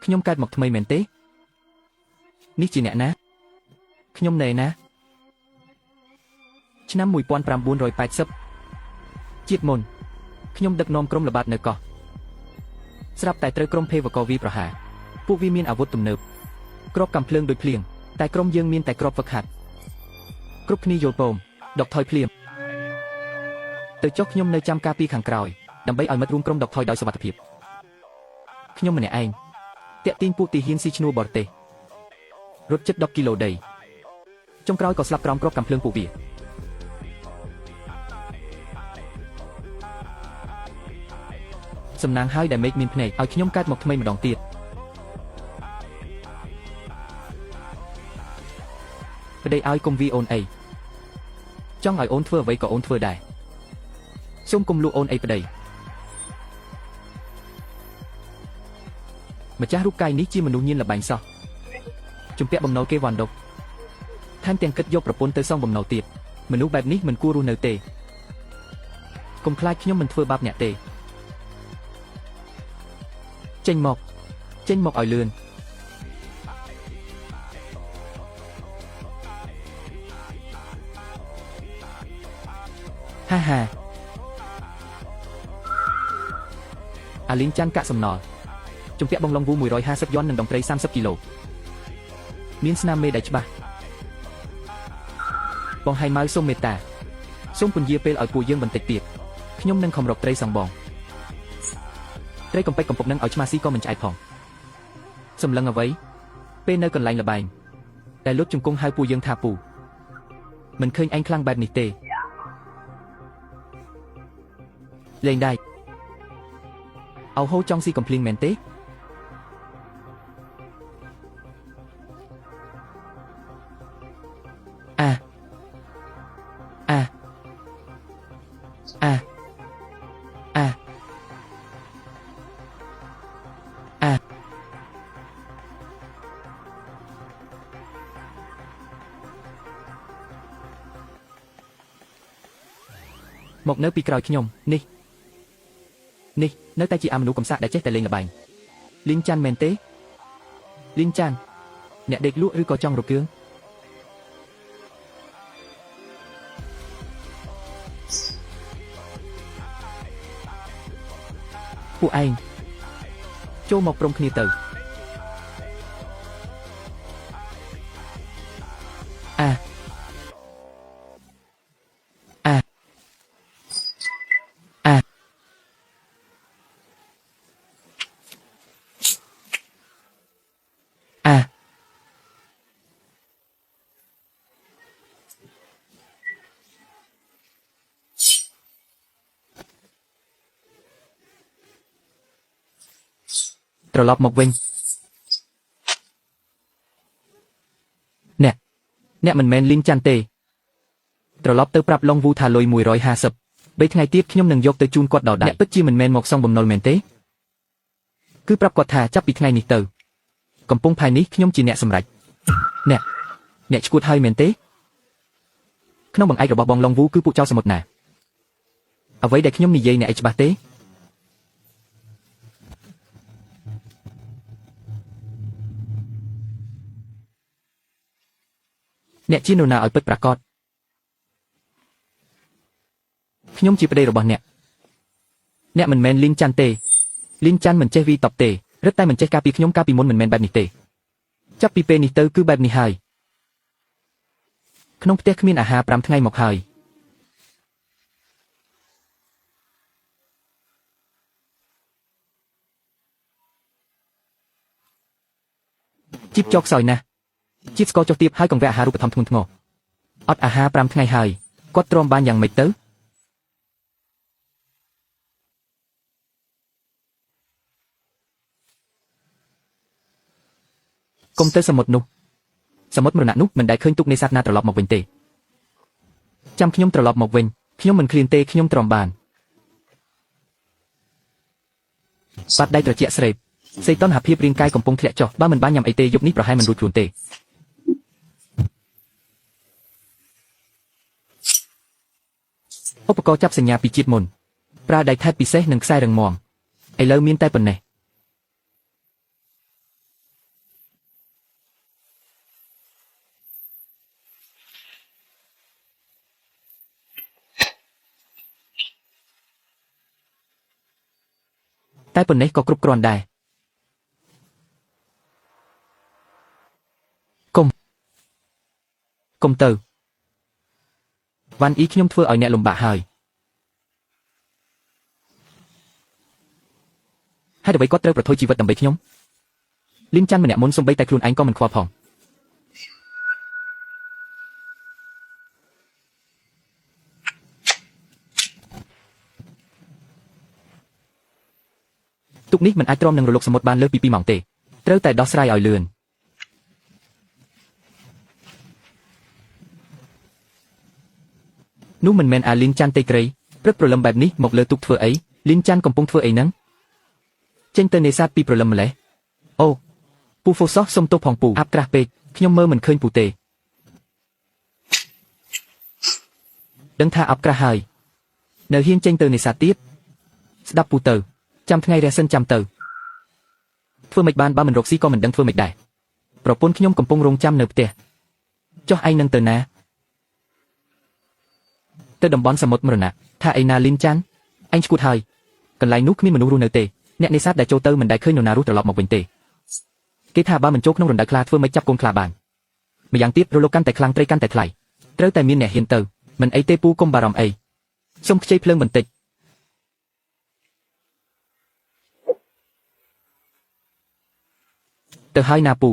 ខ្ញុំកើតមកថ្មីមែនទេនេះជាអ្នកណាខ្ញុំណែណាឆ្នាំ1980ជាតិមុនខ្ញុំដឹកនាំក្រុមល្បាតនៅកោះស្រាប់តែត្រូវក្រុមភេវករវាយប្រហារពួកវាមានអាវុធទំនើបគ្រាប់កាំភ្លើងដូចភ្លៀងតែក្រុមយើងមានតែគ្រាប់ហ្វឹកហាត់គ្រប់គ្នាយល់ពោមដកថយភ្លាមទៅចុះខ្ញុំនៅចាំការពីខាងក្រោយដើម្បីឲ្យមិត្តរួមក្រុមដកថយដោយសុវត្ថិភាពខ្ញុំម្នាក់ឯងតាក់ទាញពួកទីហ៊ានស៊ីឈ្នួលបរទេសរត់ជិត10គីឡូដីចុងក្រោយក៏ស្លាប់ក្រោមគ្រាប់កាំភ្លើងពួកវាសំណាងហើយដែលមេឃមានភ្នែកឲ្យខ្ញុំកើតមកថ្មីម្ដងទៀតប្តីឲ្យកុំវាអូនអីចង់ឲ្យអូនធ្វើអ្វីក៏អូនធ្វើដែរសូមកុំលួចអូនអីប្តីម្ចាស់រូបកាយនេះជាមនុស្សញៀនល្បែងសោះជំពាក់បំណុលគេវ៉ាន់ដុកថែមទាំងគិតយកប្រពន្ធទៅសងបំណុលទៀតមនុស្សបែបនេះមិនគួររស់នៅទេកុំខ្លាចខ្ញុំមិនធ្វើបាបអ្នកទេចេញមកឲ្យលឿនហាហាអាលីងចាន់កាក់សំណល់ជំពាក់បងឡុងវូ150យន់និងដងត្រី30គីឡូមានស្នាមមេដែលច្បាស់បងហៃម៉ៅសូមមេត្តាសូមពន្យាពេលឲ្យពួកយើងបន្តិចទៀតខ្ញុំនឹងខំរកត្រីសងបងត្រីកំពេចកំពុកនឹងឲ្យឆ្មាស៊ីក៏មិនឆ្អែតផងសម្លឹងអ្វីពេលនៅកន្លែងលបែងតែលុតជង្គង់ហៅពួកយើងថាពូមិនឃើញឯងខ្លាំងបែបនេះទេលេងដែរអោហូចង់ស៊ីកំភ្លៀងមែនទេមកនៅពីក្រោយខ្ញុំនេះនៅតែជាអាមនុស្សកំសាកដែលចេះតែលេងល្បែងលីងចាន់មែនទេលីងចាន់អ្នកដេកលក់ឬក៏ចង់រកឿងពួកឯងចូលមកព្រមគ្នាទៅត្រឡប់មកវិញអ្នកមិនមែនលីងចាន់ទេត្រឡប់ទៅប្រាប់ឡុងវូថាលុយ150 3ថ្ងៃទៀតខ្ញុំនឹងយកទៅជូនគាត់ដល់ដៃអ្នកពិតជាមិនមែនមកសងបំណុលមែនទេគឺប្រាប់គាត់ថាចាប់ពីថ្ងៃនេះទៅកំពុងផែននេះខ្ញុំជាអ្នកសម្រេចអ្នកឈួតហើយមែនទេក្នុងបង្អែករបស់បងឡុងវូគឺពួកចៅសមុទ្រណាអ្វីដែលខ្ញុំនិយាយអ្នកឯងច្បាស់ទេអ្នកជានរណាឲ្យពិតប្រាកដខ្ញុំជាប្តីរបស់អ្នកមិនមែនលីងចាន់ទេលីងចាន់មិនចេះវីតបទេរឹតតែមិនចេះការពីខ្ញុំកាលពីមុនមិនមែនបែបនេះទេចាប់ពីពេលនេះទៅគឺបែបនេះហើយក្នុងផ្ទះគ្មានអាហារ5ថ្ងៃមកហើយជីបចោកខ្សោយណាស់ជាតិស្ករចុះទាបហើយកង្វះអាហារូបត្ថម្ភធ្ងន់ធ្ងរអត់អាហារ5ថ្ងៃហើយគាត់ទ្រាំបានយ៉ាងម៉េចទៅកុំទៅសមុទ្រនោះសមុទ្រមរណៈនោះមិនដែលឃើញទុកនេសាទណាត្រឡប់មកវិញទេចាំខ្ញុំត្រឡប់មកវិញខ្ញុំមិនឃ្លានទេខ្ញុំទ្រាំបានបាត់ដៃត្រជាក់ស្រេបសីតុណ្ហភាពរាងកាយកំពុងធ្លាក់ចុះបើមិនបានញ៉ាំអីទេយប់នេះប្រហែលមិនរួចខ្លួនទេឧបករណ៍ចាប់សញ្ញាពីជាតិមុនប្រើដៃថែបពិសេសនិងខ្សែរឹងមាំឥឡូវមានតែប៉ុណ្ណេះ តែប៉ុណ្ណេះក៏គ្រប់គ្រាន់ដែរកុំទៅវ៉ាន់អ៊ីខ្ញុំធ្វើឲ្យអ្នកលំបាកហើយហេតុអ្វីគាត់ត្រូវប្រថុយជីវិតដើម្បីខ្ញុំលីនច័ន្ទម្នាក់មុនសំបីតែខ្លួនឯងក៏មិនខ្វល់ផងទុកនេះមិនអាចទ្រាំនឹងរលកសមុទ្របានលើសពី2 ម៉ោងទេត្រូវតែដោះស្រាយឲ្យលឿននោះមិនមែនអាលីនច័ន្ទទេក្រីព្រឹកព្រលឹមបែបនេះមកលើទូកធ្វើអីលីនច័ន្ទកំពុងធ្វើអីហ្នឹងចេញទៅនេសាទពីព្រលឹមម្លេះអូពូហ្វូសោះសុំទោសផងពូអាប់ក្រាស់ពេកខ្ញុំមើលមិនឃើញពូទេដឹងថាអាប់ក្រាស់ហើយនៅហ៊ានចេញទៅនេសាទទៀតស្ដាប់ពូទៅចាំថ្ងៃរះសិនចាំទៅធ្វើមិនបានបើមិនរកស៊ីក៏មិនដឹងធ្វើមិនដែរប្រពន្ធខ្ញុំកំពុងរងចាំនៅផ្ទះចុះឯងនឹងទៅណាទៅតំបន់សមុទ្រមរណៈថាឯណាលីនច័ន្ទអញឈួតហើយកន្លែងនោះគ្មានមនុស្សរស់នៅទេអ្នកនេសាទដែលចូលទៅមិនដែលឃើញនរណារស់ត្រឡប់មកវិញទេគេថាបើមិនចូលក្នុងរណ្ដៅខ្លាធ្វើមិនចាប់កូនខ្លាបានម្យ៉ាងទៀតរលកកាន់តែខ្លាំងត្រីកាន់តែថ្លៃត្រូវតែមានអ្នកហ៊ានទៅមិនអីទេពូកុំបារម្ភអីសុំខ្ចីភ្លើងបន្តិចទៅហើយណាពូ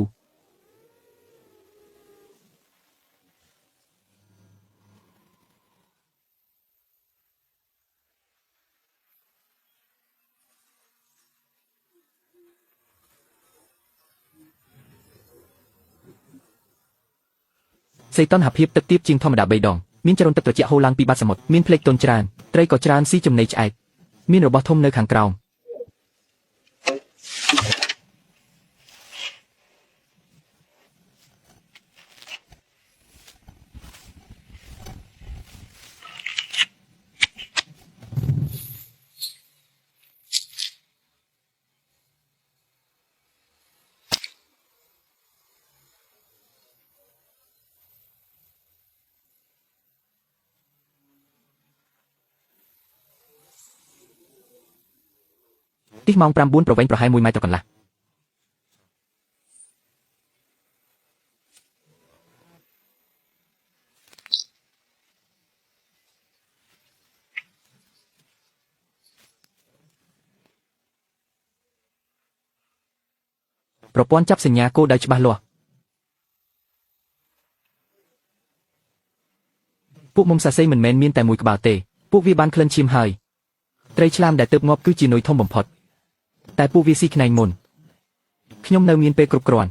សីតុណ្ហភាពទឹកទាបជាងធម្មតា3 ដងមានចរន្តទឹកត្រជាក់ហូរឡើងពីបាតសមុទ្រមានភ្លេកទន់ច្រើនត្រីក៏ច្រើនស៊ីចំណីឆ្អែតមានរបស់ធំនៅខាងក្រោមទិសម៉ោង 9 ប្រវែងប្រហែល1 ម៉ែត្រកន្លះប្រព័ន្ធចាប់សញ្ញាគោលដៅច្បាស់លាស់ពួកមុំសាសីមិនមែនមានតែមួយក្បាលទេពួកវាបានក្លិនឈាមហើយត្រីឆ្លាមដែលទើបងាប់គឺជានុយធំបំផុតតែពួកវាស៊ីខ្នែងមុនខ្ញុំនៅមានពេលគ្រប់គ្រាន់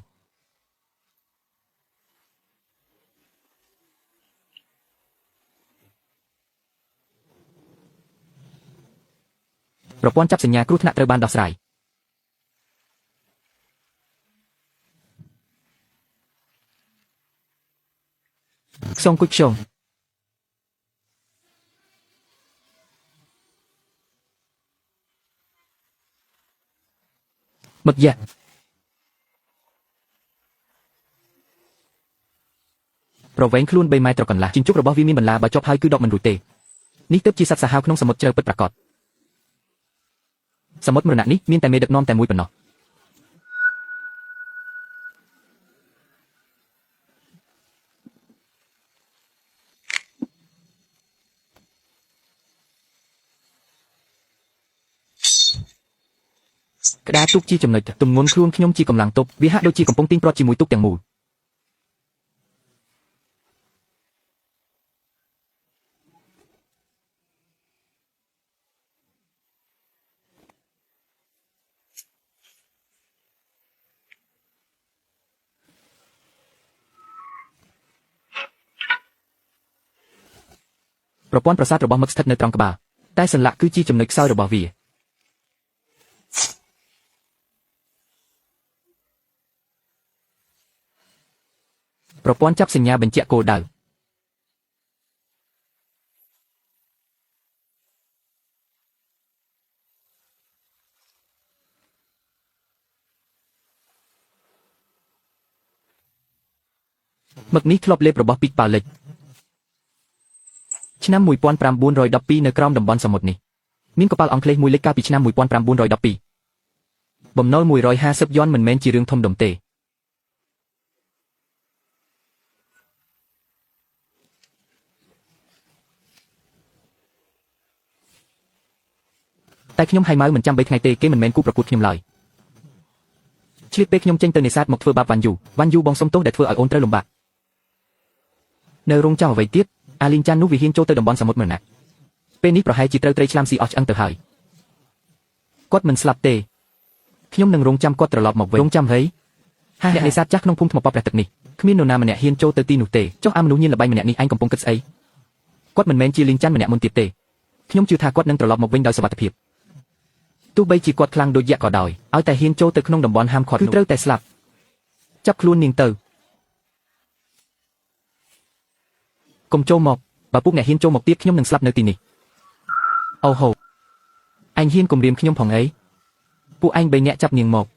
ប្រព័ន្ធចាប់សញ្ញាគ្រោះថ្នាក់ត្រូវបានដោះស្រាយខ្សងគុយខ្សងមឹកយ៉ាប្រវែងខ្លួន3 ម៉ែត្រកន្លះជញ្ជក់របស់វាមានបន្លាបើជាប់ហើយគឺដកមិនរួចទេនេះទើបជាសត្វសាហាវក្នុងសមុទ្រជ្រៅពិតប្រាកដសមុទ្រមរណៈនេះមានតែមេដឹកនាំតែមួយប៉ុណ្ណោះក្តារទូកជាចំណុចទម្ងន់ខ្លួនខ្ញុំជាកម្លាំងទប់វាហាក់ដូចជាកំពុងទាញព្រាត់ជាមួយទូកទាំងមូលប្រព័ន្ធប្រសាទរបស់មឹកស្ថិតនៅត្រង់ក្បាលតែសន្លាក់គឺជាចំណុចខ្សោយរបស់វាប្រព័ន្ធចាប់សញ្ញាបញ្ជាក់គោលដៅមឹកនេះធ្លាប់លេបរបស់ពីកប៉ាលិចឆ្នាំ 1912 នៅក្រោមតំបន់សមុទ្រនេះមានកប៉ាល់អង់គ្លេសមួយលេចកាលពីឆ្នាំ 1912 បំណុល150យន់មិនមែនជារឿងធំដុំទេតែខ្ញុំហើយម៉ៅមិនចាំ3ថ្ងៃទេគេមិនមែនគូប្រកួតខ្ញុំឡើយឆ្លៀតពេលខ្ញុំចេញទៅនេសាទមកធ្វើបាបវ៉ាន់យូបងសុំទោសដែលធ្វើឲ្យអូនត្រូវលំបាកនៅរោងចាំអ្វីទៀតអាលីងចាន់នោះវាហ៊ានចូលទៅតំបន់សមុទ្រមរណៈពេលនេះប្រហែលជាត្រូវត្រីឆ្លាមស៊ីអស់ឆ្អឹងទៅហើយគាត់មិនស្លាប់ទេខ្ញុំនឹងរងចាំគាត់ត្រឡប់មកវិញរងចាំហីអ្នកនេសាទចាស់ក្នុងភូមិថ្មប៉ព្រះទឹកនេះគ្មាននរណាម្នាក់ហ៊ានចូលទៅទីនោះទេចុះអាមនុស្សញៀនល្បែងម្នាក់នេះឯងកំពុងគិតស្អីគាត់មិនមែនជាលីងចាន់ម្នាក់មុនទៀតទេខ្ញុំជឿថាគាត់នឹងត្រឡប់មកវិញដោយសុវត្ថិភាពទោះបីជាគាត់ខ្លាំងដូចយក្សក៏ដោយឲ្យតែហ៊ានចូលទៅក្នុងតំបន់ហាមឃាត់នោះគឺត្រូវតែស្លាប់ចាប់ខ្លួននាងទៅកុំចូលមកបើពួកអ្នកហ៊ានចូលមកទៀតខ្ញុំនឹងស្លាប់នៅទីនេះអូហូអញហ៊ានគំរាមខ្ញុំផងអីពួកឯង3នាក់ចាប់នាងមក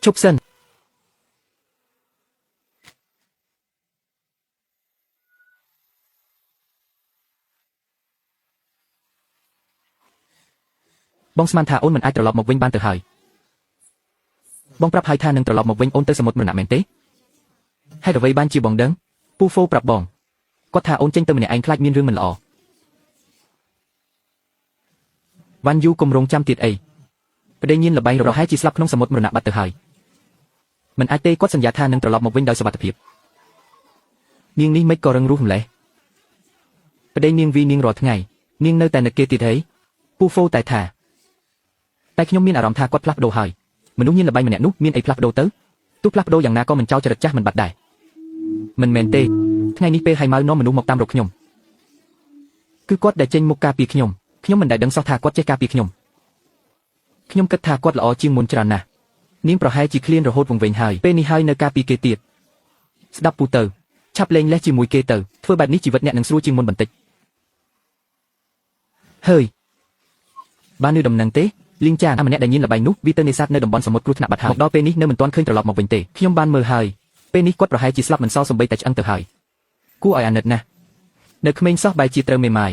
ឈប់សិនបងស្មានថាអូនមិនអាចត្រឡប់មកវិញបានទៅហើយបងប្រាប់ហើយថានឹងត្រឡប់មកវិញអូនទៅសមុទ្រមរណៈមែនទេហេតុអ្វីបានជាបងដឹងពូហ្វូប្រាប់បងគាត់ថាអូនចេញទៅម្នាក់ឯងខ្លាចមានរឿងមិនល្អវ៉ាន់យូគម្រោងចាំទៀតអីប្តីញៀនលបែងរហែជាស្លាប់ក្នុងសមុទ្រមរណៈបាត់ទៅហើយមិនអាចទេគាត់សន្យាថានឹងត្រឡប់មកវិញដោយសុវត្ថិភាពនាងនេះមិនក៏រឹងរូសម្លេះប្តីនាងវីនាងរាល់ថ្ងៃនាងនៅតែនឹកគេទៀតហីពូហ្វូតែថាតែខ្ញុំមានអារម្មណ៍ថាគាត់ផ្លាស់ប្ដូរហើយមនុស្សញៀនល្បែងម្នាក់នោះមានអីផ្លាស់ប្ដូរទៅទោះផ្លាស់ប្ដូរយ៉ាងណាក៏មិនចោលចរិតចាស់មិនបាត់ដែរមិនមែនទេថ្ងៃនេះពេលហើយម៉ៅនាំមនុស្សមកតាមរកខ្ញុំគឺគាត់ដែលចេញមុខការពារខ្ញុំមិនដែលដឹងសោះថាគាត់ចេះការពារខ្ញុំគិតថាគាត់ល្អជាងមុនច្រើនណាស់នាងប្រហែលជាឃ្លានរហូតវង្វេងហើយពេលនេះហើយនៅការពារគេទៀតស្ដាប់ពូទៅឆាប់លេងលេះជាមួយគេទៅធ្វើបែបនេះជីវិតអ្នកនឹងស្រួលជាងមុនបន្តិចហើយបាននៅដំណឹងទេលីងចានម្នាក់ដែលញៀនល្បែងនោះវាទៅនេសាទនៅតំបន់សមុទ្រគ្រោះថ្នាក់បាត់ហើយមកដល់ពេលនេះនៅមិនទាន់ឃើញត្រឡប់មកវិញទេខ្ញុំបានមើលហើយពេលនេះគាត់ប្រហែលជាស្លាប់មិនសល់សំបីតែឆ្អឹងទៅហើយគួរឲ្យអាណិតណាស់នៅក្មេងសោះបែរជាត្រូវមេម៉ាយ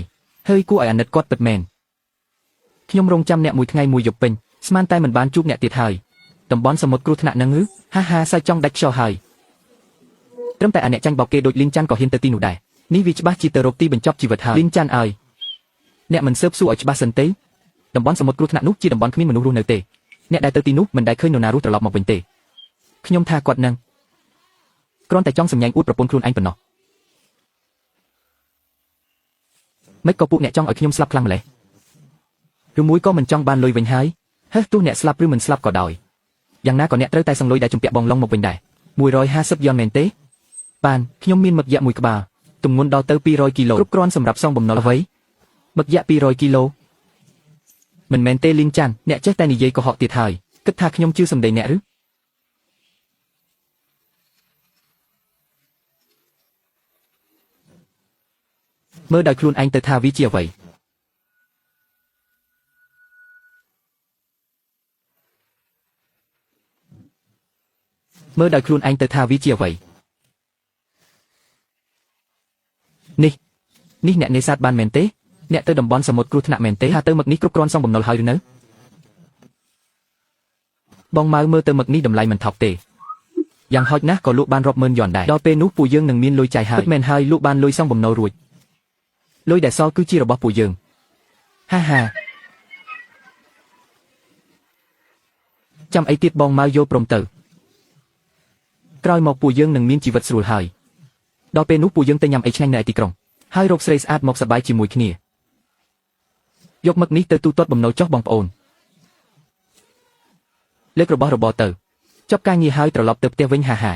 ហើយគួរឲ្យអាណិតគាត់ពិតមែនខ្ញុំរងចាំអ្នកមួយថ្ងៃមួយយប់ពេញស្មានតែមិនបានជួបអ្នកទៀតហើយតំបន់សមុទ្រគ្រោះថ្នាក់នឹងហាសើចង់ដាច់ខ្យល់ហើយត្រឹមតែអាអ្នកចាញ់បោកគេដូចលីងចាន់ក៏ហ៊ានទៅទីនោះដែរនេះវាច្បាស់ជាទៅរកទីបញ្ចប់ជីវិតហើយលីងចាន់អើយអ្នកមិនស៊ើបសួរឲ្យច្បាស់សិនទេតំបន់សមុទ្រគ្រោះថ្នាក់នោះជាតំបន់គ្មានមនុស្សរស់នៅទេអ្នកដែលទៅទីនោះមិនដែលឃើញនរណារស់ត្រឡប់មកវិញទេខ្ញុំថាគាត់នឹងគ្រាន់តែចង់សម្ញែងអួតប្រពន្ធខ្លួនឯងប៉ុណ្ណោះមិនក៏ពួកអ្នកចង់ឲ្យខ្ញុំស្លាប់ខ្លាំងម្ល៉េះឬមួយក៏មិនចង់បានលុយវិញហើយហេះទោះអ្នកស្លាប់ឬមិនស្លាប់ក៏ដោយយ៉ាងណាក៏អ្នកត្រូវតែសង្លុយដែលជំពាក់បងឡុងមកវិញដែរ150យន់មែនទេបានខ្ញុំមានមឹកយ៉ាក់មួយក្បាលទម្ងន់ដល់ទៅ200គីឡូគ្រប់គ្រាន់សម្រាប់សងបំណុលអ្វីមឹកយ៉ាក់200គីឡូមិនមែនទេលីងចាន់អ្នកចេះតែនិយាយកុហកទៀតហើយគិតថាខ្ញុំជឿសម្ដីអ្នកឬមើលដោយខ្លួនឯងទៅថាវាជាអ្វីមើលដោយខ្លួនឯងទៅថាវាជាអ្វីនេះអ្នកនេសាទបានមែនទេអ្នកទៅតំបន់សមុទ្រគ្រោះថ្នាក់មែនទេថាទៅមឹកនេះគ្រប់គ្រាន់សងបំណុលហើយឬនៅបងម៉ៅមើលទៅមឹកនេះតម្លៃមិនថោកទេយ៉ាងហោចណាស់ក៏លក់បានរាប់ម៉ឺនយន់ដែរដល់ពេលនោះពួកយើងនឹងមានលុយចាយហើយពិតមែនហើយលក់បានលុយសងបំណុលរួចលុយដែលសល់គឺជារបស់ពួកយើងហាចាំអីទៀតបងម៉ៅយល់ព្រមទៅក្រោយមកពួកយើងនឹងមានជីវិតស្រួលហើយដល់ពេលនោះពួកយើងទៅញ៉ាំអីឆ្ងាញ់នៅឯទីក្រុងហើយរកស្រីស្អាតមកសប្បាយជាមួយគ្នាយកមឹកនេះទៅទូទាត់បំណុលចុះបងប្អូនលើករបស់របរទៅចប់ការងារហើយត្រឡប់ទៅផ្ទះវិញហា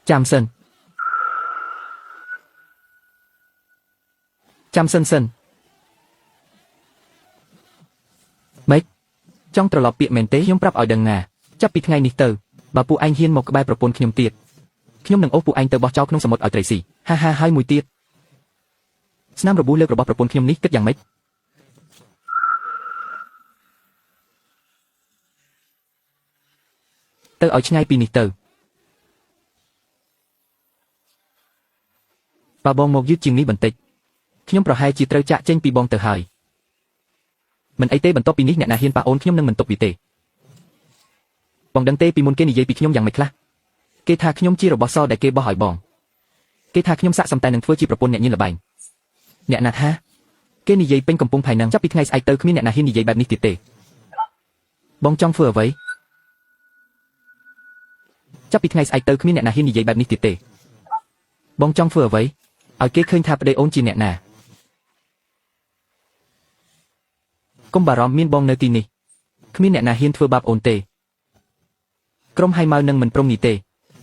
ចាំសិនម៉េចចង់ត្រឡប់ពាក្យមែនទេខ្ញុំប្រាប់ឲ្យដឹងណាចាប់ពីថ្ងៃនេះទៅបើពួកឯងហ៊ានមកក្បែរប្រពន្ធខ្ញុំទៀតខ្ញុំនឹងអូសពួកឯងទៅបោះចោលក្នុងសមុទ្រឲ្យត្រីស៊ីហើយមួយទៀតស្នាមរបួសលើករបស់ប្រពន្ធខ្ញុំនេះគិតយ៉ាងម៉េចទៅឲ្យឆ្ងាយពីនេះទៅ បើបងមកយឺតជាងនេះបន្តិចខ្ញុំប្រហែលជាត្រូវចាក់ចេញពីបងទៅហើយមិនអីទេបន្ទាប់ពីនេះអ្នកណាហ៊ានប៉ះអូនខ្ញុំនឹងមិនទុកវាទេបងដឹងទេពីមុនគេនិយាយពីខ្ញុំយ៉ាងម៉េចខ្លះគេថាខ្ញុំជារបស់សដែលគេបោះឲ្យបងគេថាខ្ញុំស័ក្តិសមតែនឹងធ្វើជាប្រពន្ធអ្នកញៀនល្បែងអ្នកណាថាគេនិយាយពេញកំពុងផៃនឹងចាប់ពីថ្ងៃស្អែកទៅគ្មានអ្នកណាហ៊ាននិយាយបែបនេះទៀតទេបងចង់ធ្វើអ្វីចាប់ពីថ្ងៃស្អែកទៅគ្មានអ្នកណាហ៊ាននិយាយបែបនេះទៀតទេបងចង់ធ្វើអ្វីឲ្យគេឃើញថាប្តីអូនជាអ្នកណាកុំបារម្ភមានបងនៅទីនេះគ្មានអ្នកណាហ៊ានធ្វើបាបអូនទេក្រុមហៃម៉ៅនឹងមិនព្រមនេះទេ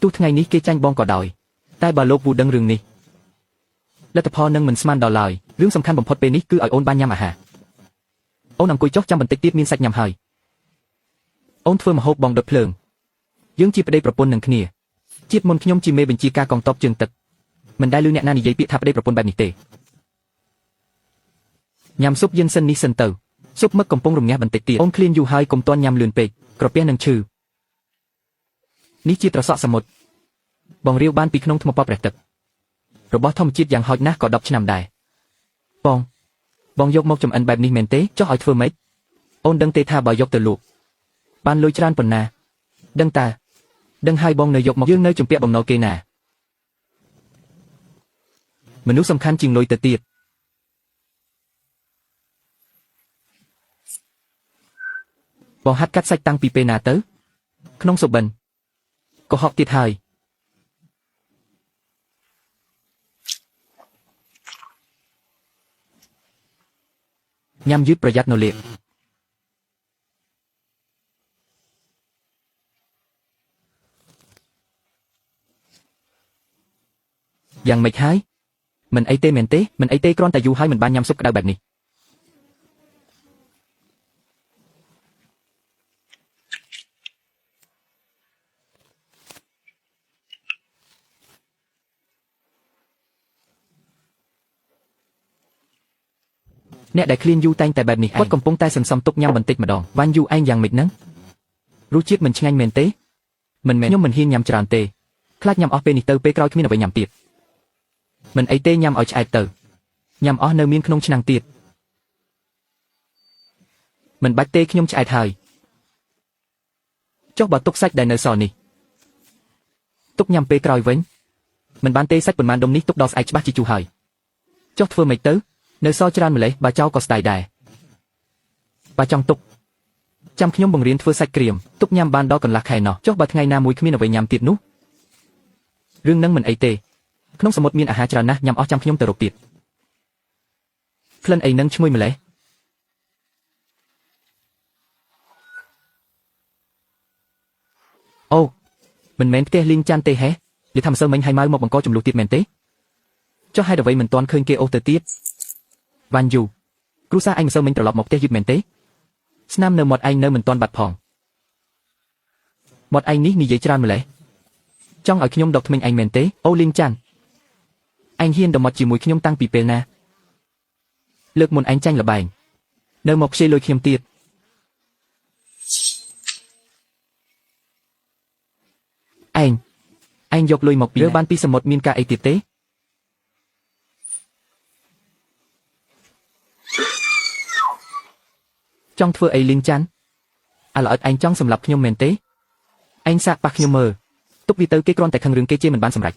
ទោះថ្ងៃនេះគេចាញ់បងក៏ដោយតែបើលោកវូដឹងរឿងនេះលទ្ធផលនឹងមិនស្មានដល់ឡើយរឿងសំខាន់បំផុតពេលនេះគឺឲ្យអូនបានញ៉ាំអាហារអូនអង្គុយចុះចាំបន្តិចទៀតមានសាច់ញ៉ាំហើយអូនធ្វើម្ហូបបងដុតភ្លើងយើងជាប្តីប្រពន្ធនឹងគ្នាជាតិមុនខ្ញុំជាមេបញ្ជាការកងទ័ពជើងទឹកមិនដែលឮអ្នកណានិយាយពាក្យថាប្តីប្រពន្ធបែបនេះទេញ៉ាំស៊ុបយិនសិននេះសិនទៅស៊ុបមឹកកំពុងរំងាស់បន្តិចទៀតអូនឃ្លានយូរហើយកុំទាន់ញ៉ាំលឿនពេកក្រពះនឹងឈឺនេះជាត្រសក់សមុទ្របងរាវបានពីក្នុងថ្មប៉ព្រះទឹករបស់ធម្មជាតិយ៉ាងហោចណាស់ក៏10ឆ្នាំដែរបងយកមកចំអិនបែបនេះមែនទេចុះឲ្យធ្វើម៉េចអូនដឹងទេថាបើយកទៅលក់បានលុយច្រើនប៉ុណ្ណាដឹងហើយបងនៅយកមកយើងនៅជំពាក់បំណុលគេណាមនុស្សសំខាន់ជាងលុយទៅទៀតបងហាត់កាត់សាច់តាំងពីពេលណាទៅក្នុងសុបិនកុហកទៀតហើយញ៉ាំយឺតប្រយ័ត្ននៅលេបយ៉ាងម៉េចហើយមិនអីទេមែនទេមិនអីទេគ្រាន់តែយូរហើយមិនបានញ៉ាំស៊ុបក្តៅបែបនេះអ្នកដែលឃ្លានយូរតែងតែបែបនេះគាត់កំពុងតែសន្សំទុកញ៉ាំបន្តិចម្ដងវ៉ាន់យូឯងយ៉ាងម៉េចហ្នឹងរសជាតិមិនឆ្ងាញ់មែនទេមិនមែនខ្ញុំមិនហ៊ានញ៉ាំច្រើនទេខ្លាចញ៉ាំអស់ពេលនេះទៅពេលក្រោយគ្មានអ្វីញ៉ាំទៀតមិនអីទេញ៉ាំឲ្យឆ្អែតទៅញ៉ាំអស់នៅមានក្នុងឆ្នាំងទៀតមិនបាច់ទេខ្ញុំឆ្អែតហើយចុះបើទុកសាច់ដែលនៅសល់នេះទុកញ៉ាំពេលក្រោយវិញមិនបានទេសាច់ប៉ុន្មានដុំនេះទុកដល់ស្អែកច្បាស់ជាជូរហើយចុះធ្វើម៉េចទៅនៅសល់ច្រើនម្លេះបើចោលក៏ស្ដាយដែរបើចង់ទុកចាំខ្ញុំបង្រៀនធ្វើសាច់ក្រៀមទុកញ៉ាំបានដល់កន្លះខែណោះចុះបើថ្ងៃណាមួយគ្មានអ្វីញ៉ាំទៀតនោះរឿងនឹងមិនអីទេក្នុងសមុទ្រមានអាហារច្រើនណាស់ញ៉ាំអស់ចាំខ្ញុំទៅរកទៀតក្លិនអីនឹងឈ្ងុយម្លេះអូមិនមែនផ្ទះលីងចាន់ទេហេនិយាយថាម្សិលមិញហើយម៉ៅមកបង្កចំនួនទៀតមែនទេចុះហេតុអ្វីមិនទាន់ឃើញគេអូសទៅទៀតវ៉ាន់យូគ្រូសាឯងម្សិលមិញត្រឡប់មកផ្ទះយឺតមែនទេស្នាមនៅមាត់ឯងនៅមិនទាន់បាត់ផងមាត់ឯងនេះនិយាយច្រើនម្លេះចង់ឲ្យខ្ញុំដកធ្មេញឯងមែនទេអូលីងចាន់ឯងហ៊ានដមាត់ជាមួយខ្ញុំតាំងពីពេលណាលើកមុនឯងចាញ់លបែងនៅមកខ្ជិលលុយខ្ញុំទៀតឯងយកលុយមកពីរើបានពីសមុទ្រមានការអីទៀតទេចង់ធ្វើអីលីងចាន់ឥឡូវឯងចង់សម្លាប់ខ្ញុំមែនទេឯងសាកប៉ះខ្ញុំមើលទុកវាទៅគេគ្រាន់តែខឹងរឿងគេជេរមិនបានសម្រេច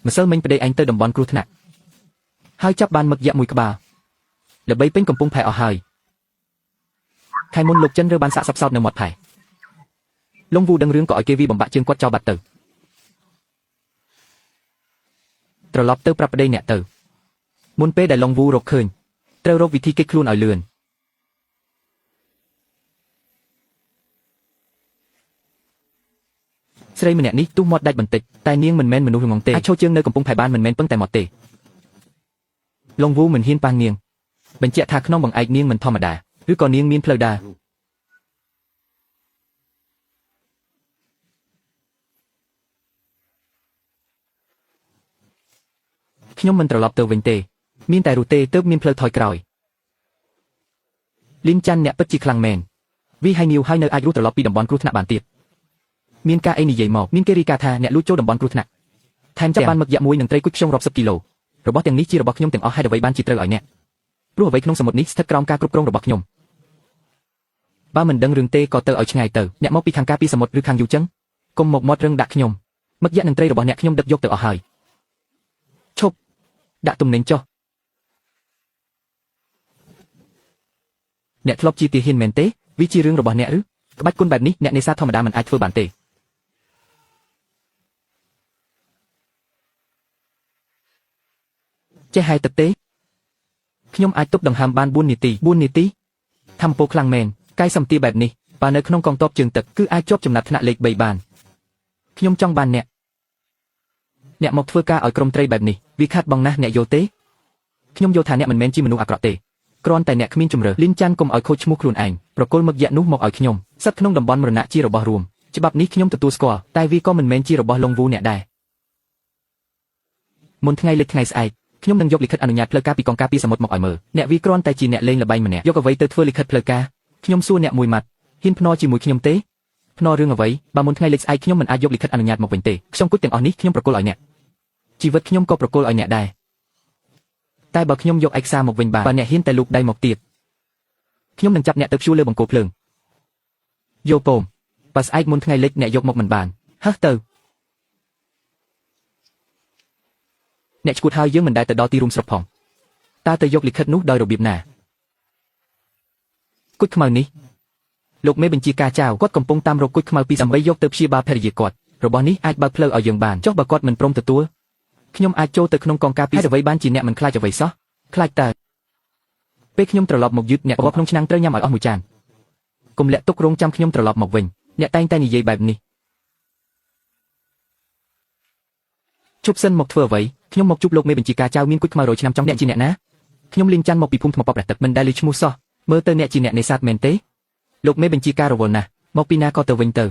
ម្សិលមិញប្តីឯងទៅតំបន់គ្រោះថ្នាក់ហើយចាប់បានមឹកយក្សមួយក្បាលល្បីពេញកំពុងផែអស់ហើយខែមុនលោកចិនរើបានសាកសពសោតនៅមាត់ផែលងវូដឹងរឿងក៏ឲ្យគេវាបំបាក់ជើងគាត់ចោលបាត់ទៅត្រឡប់ទៅប្រាប់ប្តីអ្នកទៅមុនពេលដែលឡុងវូរកឃើញត្រូវរកវិធីគេចខ្លួនឲ្យលឿនស្រីម្នាក់នេះទុះមាត់ដាច់បន្តិចតែនាងមិនមែនមនុស្សរងងទេអាចឈរជើងនៅកំពង់ផែបានមិនមែនពឹងតែមាត់ទេឡុងវូមិនហ៊ានប៉ះនាងបញ្ជាក់ថាក្នុងបង្អែកនាងមិនធម្មតាឬក៏នាងមានផ្លូវដើរខ្ញុំមិនត្រឡប់ទៅវិញទេមានតែរស់ទេទើបមានផ្លូវថយក្រោយលីនចាន់អ្នកពិតជាខ្លាំងមែនវីហៃនីវហើយនៅអាចរស់ត្រឡប់ពីតំបន់គ្រោះថ្នាក់បានទៀត មានការអីនិយាយមកមានគេរីកាថាអ្នកលួចចូលតំបន់គ្រោះថ្នាក់ថែមចាប់បានមឹកយ៉ាក់មួយនឹងត្រីគុជខ្យងរាប់សិបគីឡូរបស់ទាំងនេះជារបស់ខ្ញុំទាំងអស់ហើយអ្វីបានជាត្រូវឲ្យអ្នកព្រោះអ្វីក្នុងសមុទ្រនេះស្ថិតក្រោមការគ្រប់គ្រងរបស់ខ្ញុំបើមិនដឹងរឿងទេក៏ទៅឲ្យឆ្ងាយទៅអ្នកមកពីខាងការពីសមុទ្រឬខាងយូចឹងកុំមកមាត់រឹងដាក់ខ្ញុំមឹកយ៉ាក់នឹងត្រីរបស់អ្នកខ្ញុំដឹកយកទៅអស់ហើយឈប់ដាក់ទំនិញចុះអ្នកធ្លាប់ជាទាហានមែនទេវាជារឿងរបស់អ្នកឬក្បាច់គុណបែបនេះអ្នកនេសាទធម្មតាមិនអាចធ្វើបានទេចេះហើយទឹកទេខ្ញុំអាចទប់ដង្ហើមបាន4នាទីធម្មពលខ្លាំងមែនកាយសម្ទាបែបនេះបើនៅក្នុងកងទ័ពជើងទឹកគឺអាចជាប់ចំណាត់ថ្នាក់លេខ3បានខ្ញុំចង់បានអ្នកមកធ្វើការឲ្យក្រុមត្រីបែបនេះវាខាត់បងណាស់អ្នកយល់ទេខ្ញុំយល់ថាអ្នកមិនមែនជាមនុស្សអាក្រក់ទេគ្រាន់តែអ្នកគ្មានជំរឿលីនចាន់កុំឲ្យខូចឈ្មោះខ្លួនឯងប្រគល់មឹកយ៉ាក់នោះមកឲ្យខ្ញុំសិតក្នុងតំបន់មរណៈជារបស់រួមច្បាប់នេះខ្ញុំទទួលស្គាល់តែវាក៏មិនមែនជារបស់លងវូអ្នកដែរមុនថ្ងៃលេខថ្ងៃស្អែកខ្ញុំនឹងយកលិខិតអនុញ្ញាតផ្លូវការពីកងការពីសមុទ្រមកឲ្យមើលអ្នកវាគ្រាន់តែជាអ្នកលេងល្បែងម្នាក់យកអ្វីទៅធ្វើលិខិតផ្លូវការខ្ញុំសួរអ្នកមួយម៉ាត់ហ៊ានភ្នាល់ជាមួយខ្ញុំទេភ្នាល់រឿងអ្វីបើមុនថ្ងៃលេខស្អែកខ្ញុំមិនអាចយកលិខិតអនុញ្ញាតមកវិញទេខ្ញុំគុជទាំងអស់នេះខ្ញុំប្រគល់ឲ្យអ្នកជីវិតខ្ញុំក៏ប្រគល់ឲ្យអ្នកដែរតែបើខ្ញុំយកឯកសារមកវិញបើអ្នកហ៊ានតែលូកដៃមកទៀតខ្ញុំនឹងចាប់អ្នកទៅព្យួរលើបង្គោលភ្លើងយកពមបើស្អែកមុនថ្ងៃលេខអ្នកយកមកមិនបានហឹសទៅអ្នកឈួតហើយយើងមិនដែលទៅដល់ទីរួមស្រុកផងតើទៅយកលិខិតនោះដោយរបៀបណាគុជខ្មៅនេះលោកមេបញ្ជាការចៅគាត់កំពុងតាមរកគុជខ្មៅពីដើម្បីយកទៅព្យាបាលភរិយាគាត់របស់នេះអាចបើកផ្លូវឲ្យយើងបានចុះបើគាត់មិនព្រមទទួលខ្ញុំអាចចូលទៅក្នុងកងការពីអ្វីបានជាអ្នកមិនខ្លាចអ្វីសោះខ្លាចតើពេលខ្ញុំត្រឡប់មកយឺតអ្នករបស់ក្នុងឆ្នាំងត្រូវញ៉ាំឲ្យអស់មួយចានកុំលាក់ទុករងចាំខ្ញុំត្រឡប់មកវិញអ្នកតែងតែនិយាយបែបនេះជប់សិនមកធ្វើអ្វីខ្ញុំមកជួបលោកមេបញ្ជាការចៅមានគុជខ្មៅ100ឆ្នាំចង់អ្នកជាអ្នកណាខ្ញុំលីងច័ន្ទមកពីភូមិថ្មប៉ប្រះទឹកមិនដែលឮឈ្មោះសោះមើលទៅអ្នកជាអ្នកនេសាទមែនទេលោកមេបញ្ជាការរវល់ណាស់មកពីណាក៏ទៅវិញទៅ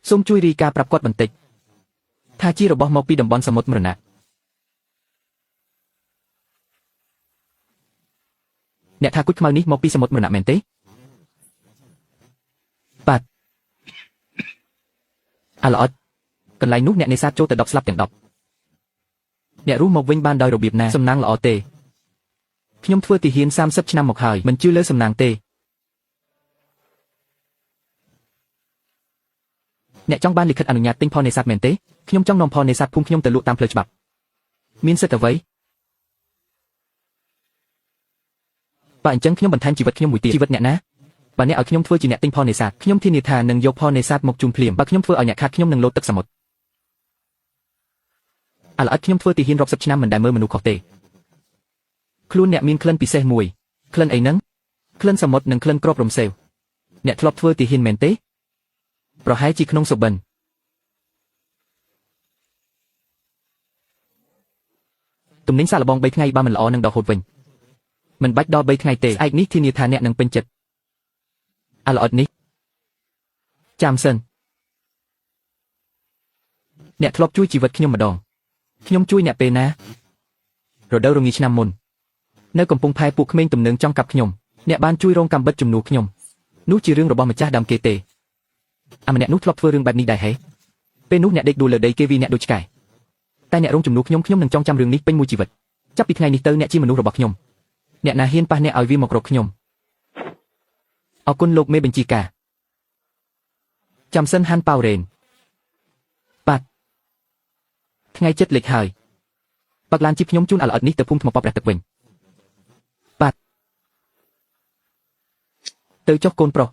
សូមជួយរាយការណ៍ប្រាប់គាត់បន្តិចថាជារបស់មកពីតំបន់សមុទ្រមរណៈអ្នកថាគុជខ្មៅនេះមកពីសមុទ្រមរណៈមែនទេបាទអាល្អិតកន្លែងនោះអ្នកនេសាទចូលទៅ10ស្លាប់ទាំង10អ្នករស់មកវិញបានដោយរបៀបណាសំណាងល្អទេខ្ញុំធ្វើទាហាន30ឆ្នាំមកហើយមិនជឿលើសំណាងទេអ្នកចង់បានលិខិតអនុញ្ញាតទិញផលនេសាទមែនទេខ្ញុំចង់នាំផលនេសាទភូមិខ្ញុំទៅលក់តាមផ្លូវច្បាប់មានសិទ្ធិអ្វីបើអញ្ចឹងខ្ញុំបន្ថែមជីវិតខ្ញុំមួយទៀតជីវិតអ្នកណាបើអ្នកឲ្យខ្ញុំធ្វើជាអ្នកទិញផលនេសាទខ្ញុំធានាថានឹងយកផលនេសាទមកជូនភ្លាមបើខ្ញុំធ្វើឲ្យអ្នកខាតខ្ញុំនឹងលោតទឹកសមុទ្រអាល្អិតខ្ញុំធ្វើទាហានរាប់សិបឆ្នាំមិនដែលមើលមនុស្សខុសទេខ្លួនអ្នកមានក្លិនពិសេសមួយក្លិនអីហ្នឹងក្លិនសមុទ្រនិងក្លិនគ្រាប់រំសេវអ្នកធ្លាប់ធ្វើទាហានមែនទេប្រហែលជាក្នុងសុបិនទំនិញសាកល្បង3ថ្ងៃបើមិនល្អនឹងដកហូតវិញមិនបាច់ដល់3ថ្ងៃទេស្អែកនេះធានាថាអ្នកនឹងពេញចិត្តអាល្អិតនេះចាំសិនអ្នកធ្លាប់ជួយជីវិតខ្ញុំម្ដងខ្ញុំជួយអ្នកពេលណារដូវរងាឆ្នាំមុននៅកំពង់ផែពួកក្មេងទំនើងចង់កាប់ខ្ញុំអ្នកបានជួយរងកម្មបិទជំនួសខ្ញុំនោះជារឿងរបស់ម្ចាស់ដើមគេទេម្នាក់នោះធ្លាប់ធ្វើរឿងបែបនេះដែរហេពេលនោះអ្នកដេកដួលលើដីគេវាអ្នកដូចឆ្កែតែអ្នករងជំនួសខ្ញុំនឹងចងចាំរឿងនេះពេញមួយជីវិតចាប់ពីថ្ងៃនេះទៅអ្នកជាមនុស្សរបស់ខ្ញុំអ្នកណាហ៊ានប៉ះអ្នកឲ្យវាមករកខ្ញុំអរគុណលោកមេបញ្ជាការចាំសិនហាន់ប៉ៅរ៉េនបាទថ្ងៃចិត្តលេខហើយបើកឡានជីបខ្ញុំជូនអាល្អិតនេះទៅភូមិថ្មប៉ប្រះទឹកវិញបាទទៅចុះកូនប្រុស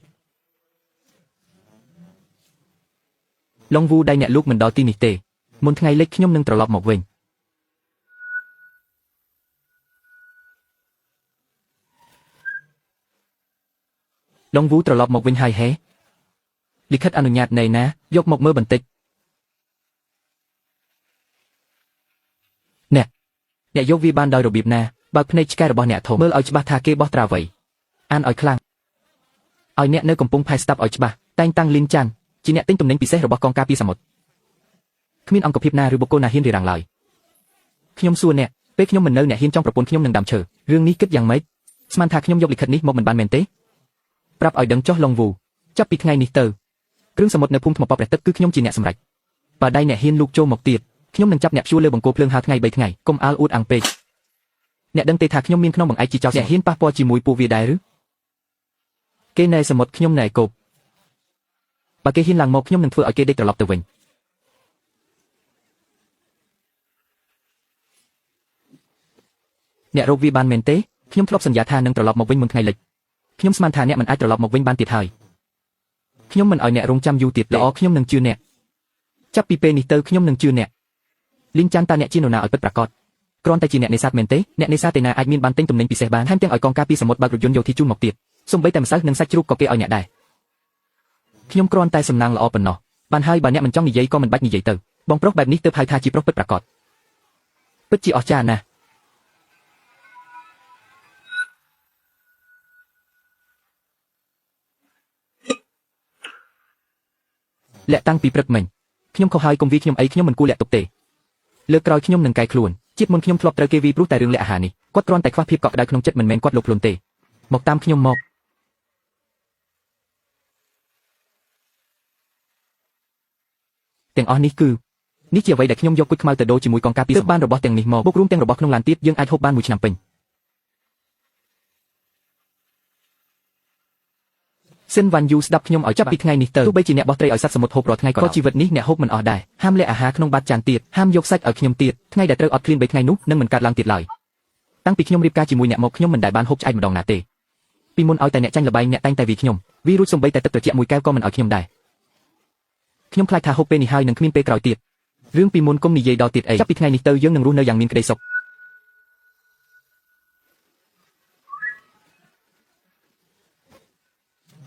ឡុងវូដៃអ្នកលោកមិនដល់ទីនេះទេមុនថ្ងៃលេខខ្ញុំនឹងត្រឡប់មកវិញឡុងវូត្រឡប់មកវិញហើយហេលិខិតអនុញ្ញាតណែណាយកមកមើលបន្តិចអ្នកយកវាបានដោយរបៀបណាបើកភ្នែកឆ្កែរបស់អ្នកធំមើលឲ្យច្បាស់ថាគេបោះត្រាអ្វីអានឲ្យខ្លាំងឲ្យអ្នកនៅកំពង់ផែស្ដាប់ឲ្យច្បាស់តែងតាំងលីនចាន់ជាអ្នកទិញទំនិញពិសេសរបស់កងការពីសមុទ្រគ្មានអង្គភាពណាឬបុគ្គលណាហ៊ានរារាំងឡើយខ្ញុំសួរអ្នកពេលខ្ញុំមិននៅអ្នកហ៊ានចង់ប្រពន្ធខ្ញុំនឹងដើមឈើរឿងនេះគិតយ៉ាងម៉េចស្មានថាខ្ញុំយកលិខិតនេះមកមិនបានមែនទេ ប្រាប់ឲ្យដឹងចុះឡុងវូចាប់ពីថ្ងៃនេះទៅគ្រឿងសមុទ្រនៅភូមិថ្មប៉ព្រះទឹកគឺខ្ញុំជាអ្នកសម្រេចបើដៃអ្នកហ៊ានលូកចូលមកទៀតខ្ញុំនឹងចាប់អ្នកព្យួរលើបង្គោលភ្លើងហាថ្ងៃ3ថ្ងៃកុំអាលអួតអាំងពេកអ្នកដឹងទេថាខ្ញុំមានក្នុងបង្អែកជាចោរអ្នកហ៊ានប៉ះពាល់ជាមួយពួកវាដែរឬគេនៅសមុទ្រខ្ញុំនៅឯកូបបើគេហ៊ានឡើងមកខ្ញុំនឹងធ្វើឲ្យគេដេកត្រឡប់ទៅវិញអ្នករកវាបានមែនទេខ្ញុំធ្លាប់សន្យាថានឹងត្រឡប់មកវិញមុនថ្ងៃលិចខ្ញុំស្មានថាអ្នកមិនអាចត្រឡប់មកវិញបានទៀតហើយខ្ញុំមិនឲ្យអ្នករងចាំយូរទៀតល្អខ្ញុំនឹងជឿអ្នកចាប់ពីពេលនេះទៅខ្ញុំនឹងជឿអ្នកលីនចាន់តើអ្នកជានរណាឲ្យពិតប្រាកដគ្រាន់តែជាអ្នកនេសាទមែនទេអ្នកនេសាទទេណាអាចមានបានទិញទំនិញពិសេសបានថែមទាំងឲ្យកងការពីសមុទ្របើករថយន្តយោធាជូនមកទៀតសូម្បីតែម្សៅនិងសាច់ជ្រូកក៏គេឲ្យអ្នកដែរខ្ញុំគ្រាន់តែសំណាងល្អប៉ុណ្ណោះបានហើយបើអ្នកមិនចង់និយាយក៏មិនបាច់និយាយទៅបងប្រុសបែបនេះទើបហៅថាជាប្រុសពិតប្រាកដពិតជាអស្ចារ្យណាស់លាក់តាំងពីព្រឹកមិញខ្ញុំខុសហើយកុំវាខ្ញុំអីខ្ញុំមិនគួរលាក់ទុកទេលើកក្រោយខ្ញុំនឹងកែខ្លួនជាតិមុនខ្ញុំធ្លាប់ត្រូវគេវាយព្រោះតែរឿងលាក់អាហារនេះគាត់គ្រាន់តែខ្វះភាពកក់ក្ដៅក្នុងចិត្តមិនមែនគាត់លោភលន់ទេមកតាមខ្ញុំមកទាំងអស់នេះនេះជាអ្វីដែលខ្ញុំយកគុជខ្មៅទៅដូរជាមួយកងការពីទើបបានរបស់ទាំងនេះមកបូករួមទាំងរបស់ក្នុងឡានទៀតយើងអាចហូបបានមួយឆ្នាំពេញសិនវ៉ាន់យូស្ដាប់ខ្ញុំឲ្យចាប់ពីថ្ងៃនេះទៅទោះបីជាអ្នកបោះត្រីឲ្យសត្វសមុទ្រហូបរាល់ថ្ងៃក៏ជីវិតនេះអ្នកហូបមិនអស់ដែរហាមលាក់អាហារក្នុងបាតចានទៀតហាមយកសាច់ឲ្យខ្ញុំទៀតថ្ងៃដែលត្រូវអត់ឃ្លាន3ថ្ងៃនោះនឹងមិនកើតឡើងទៀតឡើយតាំងពីខ្ញុំរៀបការជាមួយអ្នកមកខ្ញុំមិនដែលបានហូបឆ្អែតម្ដងណាទេពីមុនឲ្យតែអ្នកចាញ់លបែងអ្នកតែងតែវាខ្ញុំវារួចសំបីតែទឹកត្រជាក់មួយកែវក៏មិនឲ្យខ្ញុំដែរខ្ញុំខ្លាចថាហូបពេលនេះហើយនឹងគ្មានពេលក្រោយទៀតរឿងពីមុនកុំនិយាយដល់ទៀតអីចាប់ពីថ្ងៃនេះទៅយើងនឹងរស់នៅយ៉ាងមានក្តីសុខ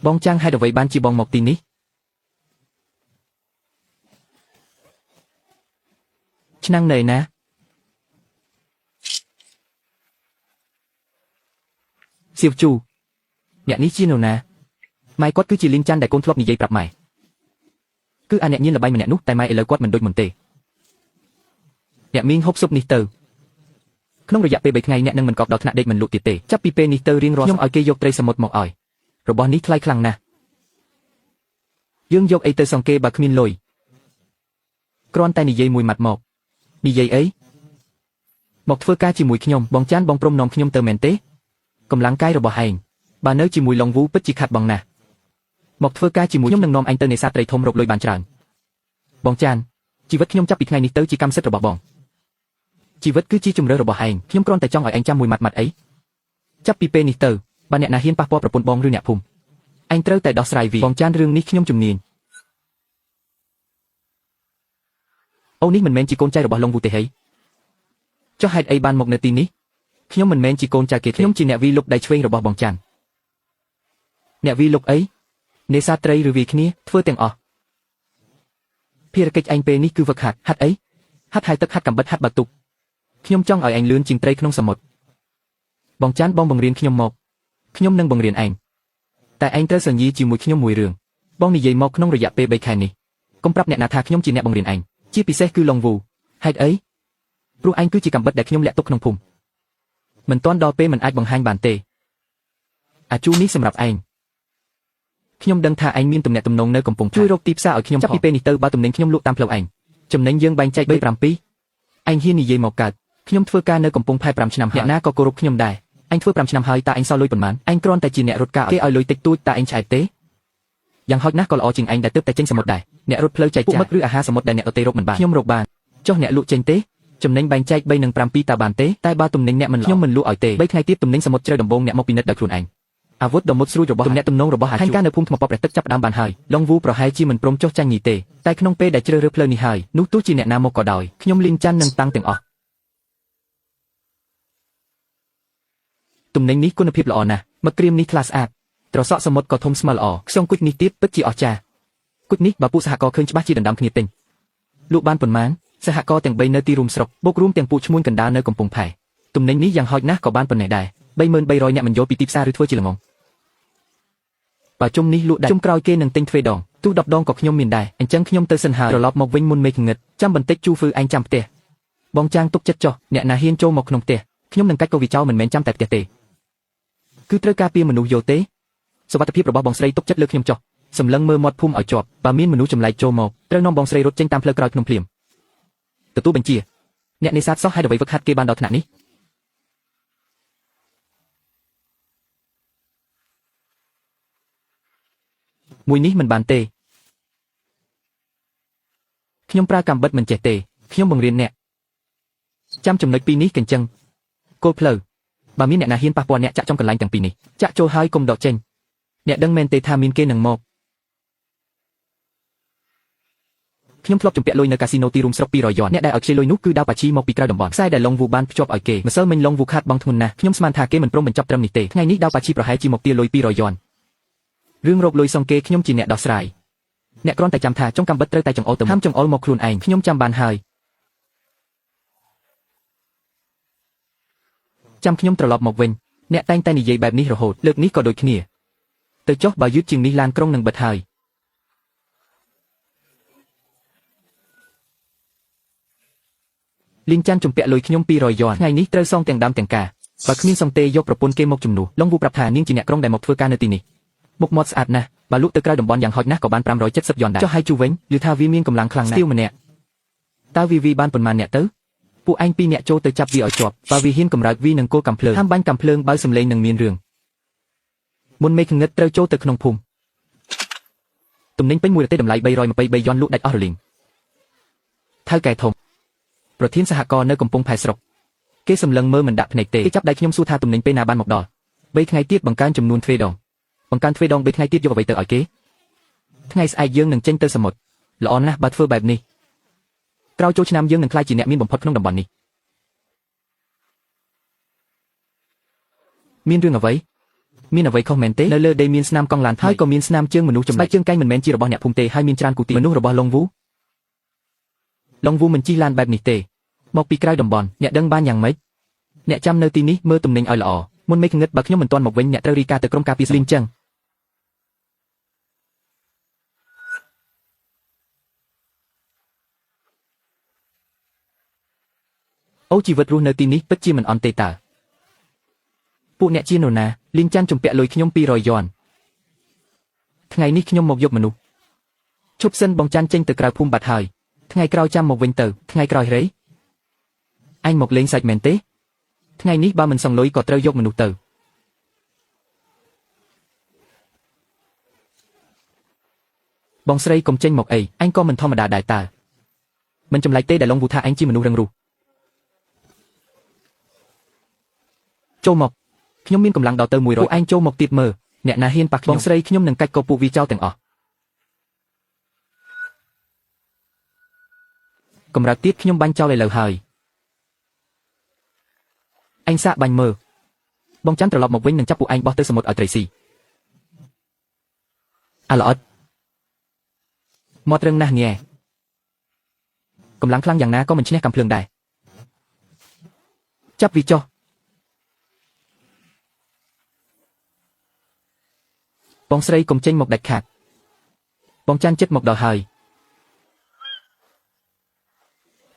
បងចាំងហេតុអ្វីបានជាបងមកទីនេះឆ្នាំងនៅណាសៀវជូអ្នកនេះជានរណាម៉ែគាត់គឺជាលីនចាន់ដែលកូនធ្លាប់និយាយប្រាប់ម៉ែគឺអាអ្នកញៀនល្បែងម្នាក់នោះតែម៉ែឥឡូវគាត់មិនដូចមុនទេអ្នកមីងហូបស៊ុបនេះទៅក្នុងរយៈពេល3ថ្ងៃអ្នកនឹងមិនកប់ដល់ថ្នាក់ដេកមិនលក់ទៀតទេចាប់ពីពេលនេះទៅរៀងរាល់ខ្ញុំឲ្យគេយកត្រីសមុទ្រមកឲ្យរបស់នេះថ្លៃខ្លាំងណាស់យើងយកអីទៅសងគេបើគ្មានលុយគ្រាន់តែនិយាយមួយម៉ាត់មកនិយាយអីមកធ្វើការជាមួយខ្ញុំបងចាន់បងព្រមនាំខ្ញុំទៅមែនទេកម្លាំងកាយរបស់ឯងបើនៅជាមួយឡុងវូពិតជាខាត់បងណាស់មកធ្វើការជាមួយខ្ញុំនឹងនាំឯងទៅនេសាទត្រីធំរកលុយបានច្រើនបងចាន់ជីវិតខ្ញុំចាប់ពីថ្ងៃនេះទៅជាកម្មសិទ្ធិរបស់បងជីវិតគឺជាជំរឿនរបស់ឯងខ្ញុំគ្រាន់តែចង់ឲ្យឯងចាំមួយម៉ាត់អីចាប់ពីពេលនេះទៅបើអ្នកណាហ៊ានប៉ះពាល់ប្រពន្ធបងឬអ្នកភូមិឯងត្រូវតែដោះស្រាយវាបងចាន់រឿងនេះខ្ញុំជំនាញអូនេះមិនមែនជាកូនចៅរបស់ឡុងវូទេហីចុះហេតុអីបានមកនៅទីនេះខ្ញុំមិនមែនជាកូនចៅគេទេខ្ញុំជាអ្នកវីលុកដៃឆ្វេងរបស់បងចាន់អ្នកវីលុកអីនេសាទត្រីឬវាយគ្នាធ្វើទាំងអស់ភារកិច្ចឯងពេលនេះគឺវឹកហាត់ហាត់អីហាត់ហើយទឹកហាត់កំបិតហាត់បាតុកខ្ញុំចង់ឲ្យឯងលឿនជាងត្រីក្នុងសមុទ្របងចាន់បងបង្រៀនខ្ញុំមកខ្ញុំនឹងបង្រៀនឯងតែឯងត្រូវសន្យាជាមួយខ្ញុំមួយរឿងបងនិយាយមកក្នុងរយៈពេល3ខែនេះកុំប្រាប់អ្នកណាថាខ្ញុំជាអ្នកបង្រៀនឯងជាពិសេសគឺឡុងវូហេតុអីព្រោះឯងគឺជាកំបិតដែលខ្ញុំលាក់ទុកក្នុងភូមិមិនទាន់ដល់ពេលមិនអាចបង្ហាញបានទេអាជូនេះសម្រាប់ឯងខ្ញុំដឹងថាឯងមានទំនាក់ទំនងនៅកំពង់ជួយរកទីផ្សារឲ្យខ្ញុំចាប់ពីពេលនេះទៅបើទំនិញខ្ញុំលក់តាមផ្លូវឯងចំណេញយើងបែងចែក3-7ឯងហ៊ាននិយាយមកកើតខ្ញុំធ្វើការនៅកំពង់ផែ5ឆ្នាំអ្នកណាក៏គោរពខ្ញុំដែរឯងធ្វើ5ឆ្នាំហើយតើឯងសល់លុយប៉ុន្មានឯងគ្រាន់តែជាអ្នករត់ការគេឲ្យលុយតិចតួចតើឯងឆ្អែតទេយ៉ាងហោចណាស់ក៏ល្អជាងឯងដែលទើបតែចេញសមុទ្រដែរអ្នករត់ផ្លូវចែកចាយពុកមឹកឬអាហារសមុទ្រដែលអ្នកដទៃរកមិនបានខ្ញុំរកបានចុះអ្នកលក់ចេញទេចំណេញបែងចែក3-7តើបានទេតែបើទំនិញអ្នកមិនខ្ញុំមិនលក់ឲ្យទេ3ថ្ងៃទៀតទំនិញសមុទ្រជ្រៅដំបងអ្នកមកពិនិត្យដោយខ្លួនឯងអាវុធដ៏មុតស្រួចរបស់ទំនាក់ទំនងរបស់អាហារការនៅភូមិថ្មប៉ព្រះទឹកចាប់ដើមបានហើយឡុងវូប្រហែលជាមិនព្រមចុះចាញ់ញីទេតែក្នុងពេលដែលជ្រើសរើសផ្លូវនេះហើយនោះទោះជាអ្នកណាមកក៏ដោយខ្ញុំលីងចាន់នឹងតាំងទាំងអស់ទំនិញនេះគុណភាពល្អណាស់មឹកក្រៀមនេះថ្លាស្អាតត្រសក់សមុទ្រក៏ធំស្មើល្អខ្សងគុជនេះទៀតពិតជាអស្ចារ្យគុជនេះបើពួកសហករណ៍ឃើញច្បាស់ជាដណ្ដើមគ្នាទិញលក់បានប៉ុន្មានសហករណ៍ទាំង3នៅទីរួមស្រុកបូករួមទាំងពួកឈ្មួញកណ្ដាលនៅកំពង់ផែទំនិញនេះយ៉ាងហោចណាស់ក៏បានប៉ុណ្ណេះដែរ3300អ្នកមិនយកពីទីផ្សារឬធ្វើជាល្ងងបើជុំនេះលក់ដែរជុំក្រោយគេនឹងទិញទ្វេដងទោះ10ដងក៏ខ្ញុំមានដែរអញ្ចឹងខ្ញុំទៅសិនហើយត្រឡប់មកវិញមុនមេឃងឹតចាំបន្តិចជូហ្វឺឯងចាំផ្ទះបងចាងទុកចិត្តចុះអ្នកណាហ៊ានចូលមកក្នុងផ្ទះខ្ញុំនឹងកាច់កូវីចោលមិនមែនចាំតែផ្ទះទេគឺត្រូវការពារមនុស្សយកទេ សុវត្ថិភាពរបស់បងស្រីទុកចិត្តលើខ្ញុំចុះសម្លឹងមើលមាត់ភូមិឲ្យជាប់បើមានមនុស្សចម្លែកចូលមកត្រូវនាំបងស្រីរត់ចេញតាមផ្លូវក្រោយក្នុងភ្លាមទទួលបញ្ជាអ្នកនេសាទសោះហេតុអ្វីវឹកហាត់គេបានដល់ថ្នាក់នេះមួយនេះមិនបានទេខ្ញុំប្រើកាំបិតមិនចេះទេខ្ញុំបង្រៀនអ្នកចាំចំណុចពីរនេះកញ្ចឹងគោលផ្លូវបើមានអ្នកណាហ៊ានប៉ះពាល់អ្នកចាក់ចំកន្លែងទាំងពីរនេះចាក់ចូលហើយកុំដកចេញអ្នកដឹងមែនទេថាមានគេនឹងមកខ្ញុំធ្លាប់ជំពាក់លុយនៅកាស៊ីណូទីរួមស្រុក200យ៉នអ្នកដែលឲ្យខ្ចីលុយនោះគឺដាវប៉ាឈីមកពីក្រៅតំបន់ខ្សែដែលឡុងវូបានភ្ជាប់ឲ្យគេម្សិលមិញឡុងវូខាតបងធ្ងន់ណាស់ខ្ញុំស្មានថាគេមិនព្រមបញ្ចប់ត្រឹមនេះទេថ្ងៃនេះដាវប៉ាឈីប្រហែលជាមកទារលុយ200យ៉នរឿងរកលុយសងគេខ្ញុំជាអ្នកដោះស្រាយអ្នកគ្រាន់តែចាំថាចុងកាំបិតត្រូវតែចង្អុលទៅហាមចង្អុលមកខ្លួនឯងខ្ញុំចាំបានហើយចាំខ្ញុំត្រឡប់មកវិញអ្នកតែងតែនិយាយបែបនេះរហូតលើកនេះក៏ដូចគ្នាទៅចុះបើយឺតជាងនេះឡានក្រុងនឹងបិទហើយលីនចាន់ជំពាក់លុយខ្ញុំ200យ៉នថ្ងៃនេះត្រូវសងទាំងដើមទាំងការបើគ្មានសងទេយកប្រពន្ធគេមកជំនួសឡុងវូប្រាប់ថានាងជាអ្នកក្រុងដែលមកធ្វើការនៅទីនេះមុខមាត់ស្អាតណាស់បើលក់ទៅក្រៅតំបន់យ៉ាងហោចណាស់ក៏បាន570យ៉នដែរចុះហើយជូវិញឮថាវាមានកម្លាំងខ្លាំងណាស់ស្ទៀវម្នាក់តើវាបានប៉ុន្មានអ្នកទៅពួកឯង2នាក់ចូលទៅចាប់វាឲ្យជាប់បើវាហ៊ានកម្រើកវានឹងគោលកាំភ្លើងហាមបាញ់កាំភ្លើងបើសំឡេងនឹងមានរឿងមុនមេឃងឹតត្រូវចូលទៅក្នុងភូមិទំនិញពេញមួយរទេះតម្លៃ323យ៉នលក់ដាច់អស់រលីងថៅកែធំប្រធានសហករណ៍នៅកំពង់ផែស្រុកគេសម្លឹងមើលមិនដាក់ភ្នែកទេគេចាប់ដៃខ្ញុំសួរថាទំនិញពេលណាបានមកដល់3ថ្ងៃទៀតបង្កើនចំនួនទ្វេដងបង្កើនទ្វេដង3ថ្ងៃទៀតយកអ្វីទៅឲ្យគេថ្ងៃស្អែកយើងនឹងចេញទៅសមុទ្រល្អណាស់បើធ្វើបែបនេះក្រោយចូលឆ្នាំយើងនឹងក្លាយជាអ្នកមានបំផុតក្នុងតំបន់នេះមានរឿងអ្វីមានអ្វីខុសមែនទេនៅលើដីមានស្នាមកង់ឡានហើយក៏មានស្នាមជើងមនុស្សចំណែកជើងកែងមិនមែនជារបស់អ្នកភូមិទេហើយមានច្រើនគូទីមនុស្សរបស់ឡុងវូមិនជិះឡានបែបនេះទេមកពីក្រៅតំបន់អ្នកដឹងបានយ៉ាងម៉េចអ្នកចាំនៅទីនេះមើលទំនិញឲ្យល្អមុនមេឃងឹតបើខ្ញុំមិនទាន់មកវិញអ្នកត្រូវរីកាទៅក្រុមការពារស្លីងចឹងអូជីវិតរស់នៅទីនេះពិតជាមិនអន់ទេតើពួកអ្នកជានរណាលីងចាន់ជំពាក់លុយខ្ញុំ200យ៉នថ្ងៃនេះខ្ញុំមកយកមនុស្សឈប់សិនបងចាន់ចេញទៅក្រៅភូមិបាត់ហើយថ្ងៃក្រោយចាំមកវិញទៅថ្ងៃក្រោយរេអញមកលេងសាច់មែនទេថ្ងៃនេះបើមិនសងលុយក៏ត្រូវយកមនុស្សទៅបងស្រីកុំចេញមកអីអញក៏មិនធម្មតាដែរតើមិនចម្លែកទេដែលឡុងវូថាអញជាមនុស្សរឹងរូសចូលមកខ្ញុំមានកម្លាំងដល់ទៅ100ពួកឯងចូលមកទៀតមើលអ្នកណាហ៊ានប៉ះខ្ញុំបងស្រីខ្ញុំនឹងកាច់កោពួកវាចោលទាំងអស់កម្រើកទៀតខ្ញុំបាញ់ចោលឥឡូវហើយអញសាកបាញ់មើលបងច័ន្ទត្រឡប់មកវិញនឹងចាប់ពួកឯងបោះទៅសមុទ្រឲ្យត្រីស៊ីអាល្អិតមាត់រឹងណាស់ញ៉ែកម្លាំងខ្លាំងយ៉ាងណាក៏មិនឈ្នះកាំភ្លើងដែរចាប់វាចុះបងស្រីកុំចេញមកដាច់ខាតបងច័ន្ទចិត្តមកដល់ហើយ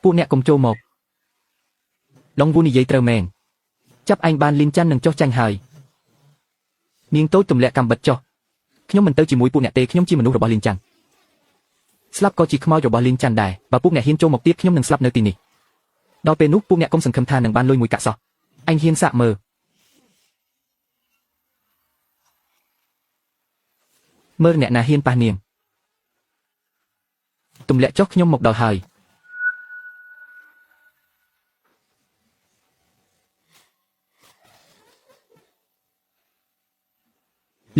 ពួកអ្នកកុំចូលមកឡុងវូនិយាយត្រូវមែនចាប់ឯងបានលីនចាន់នឹងចុះចាញ់ហើយនាងតូចទម្លាក់កាំបិតចុះខ្ញុំមិនទៅជាមួយពួកអ្នកទេខ្ញុំជាមនុស្សរបស់លីនចាន់ស្លាប់ក៏ជាខ្មោចរបស់លីនចាន់ដែរបើពួកអ្នកហ៊ានចូលមកទៀតខ្ញុំនឹងស្លាប់នៅទីនេះដល់ពេលនោះពួកអ្នកកុំសង្ឃឹមថានឹងបានលុយមួយកាក់សោះអញហ៊ានសាកមើលអ្នកណាហ៊ានប៉ះនាងទម្លាក់ចុះខ្ញុំមកដល់ហើយ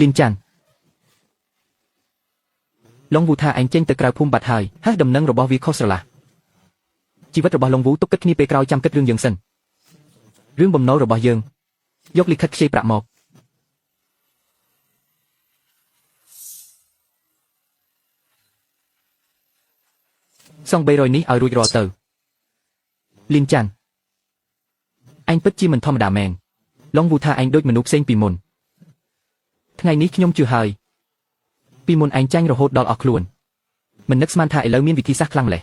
លីនចាន់ឡុងវូថាឯងចេញទៅក្រៅភូមិបាត់ហើយហេតុដំណឹងរបស់វាខុសស្រឡះជីវិតរបស់ឡុងវូទុកគិតគ្នាពេលក្រោយចាំគិតរឿងយើងសិនរឿងបំណុលរបស់យើងយកលិខិតខ្ចីប្រាក់មកសង300នេះឲ្យរួចរាល់ទៅលីនចាន់អញពិតជាមិនធម្មតាមែនឡុងវូថាឯងដូចមនុស្សផ្សេងពីមុនថ្ងៃនេះខ្ញុំជឿហើយពីមុនឯងចាញ់រហូតដល់អស់ខ្លួនមិននឹកស្មានថាឥឡូវមានវិធីសាស្ត្រខ្លាំងម្ល៉េះ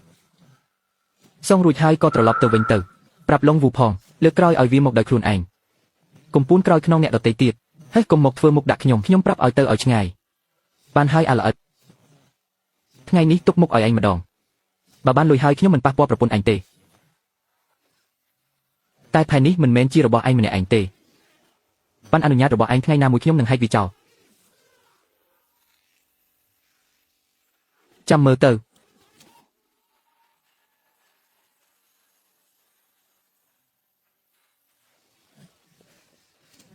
សងរួចហើយក៏ត្រឡប់ទៅវិញទៅប្រាប់ឡុងវូផងលើកក្រោយឲ្យវាមកដោយខ្លួនឯងកុំពួនក្រោយខ្នងអ្នកដទៃទៀត ហើយកុំមកធ្វើមុខដាក់ខ្ញុំប្រាប់ឲ្យទៅឲ្យឆ្ងាយបានហើយអាល្អិតថ្ងៃនេះទុកមុខឲ្យឯងម្ដងបើបានលុយហើយខ្ញុំមិនប៉ះពាល់ប្រពន្ធឯងទេតែផែននេះមិនមែនជារបស់ឯងម្នាក់ឯងទេបានអនុញ្ញាតរបស់ឯងថ្ងៃណាមួយខ្ញុំនឹងហែកវាចោលចាំមើលទៅ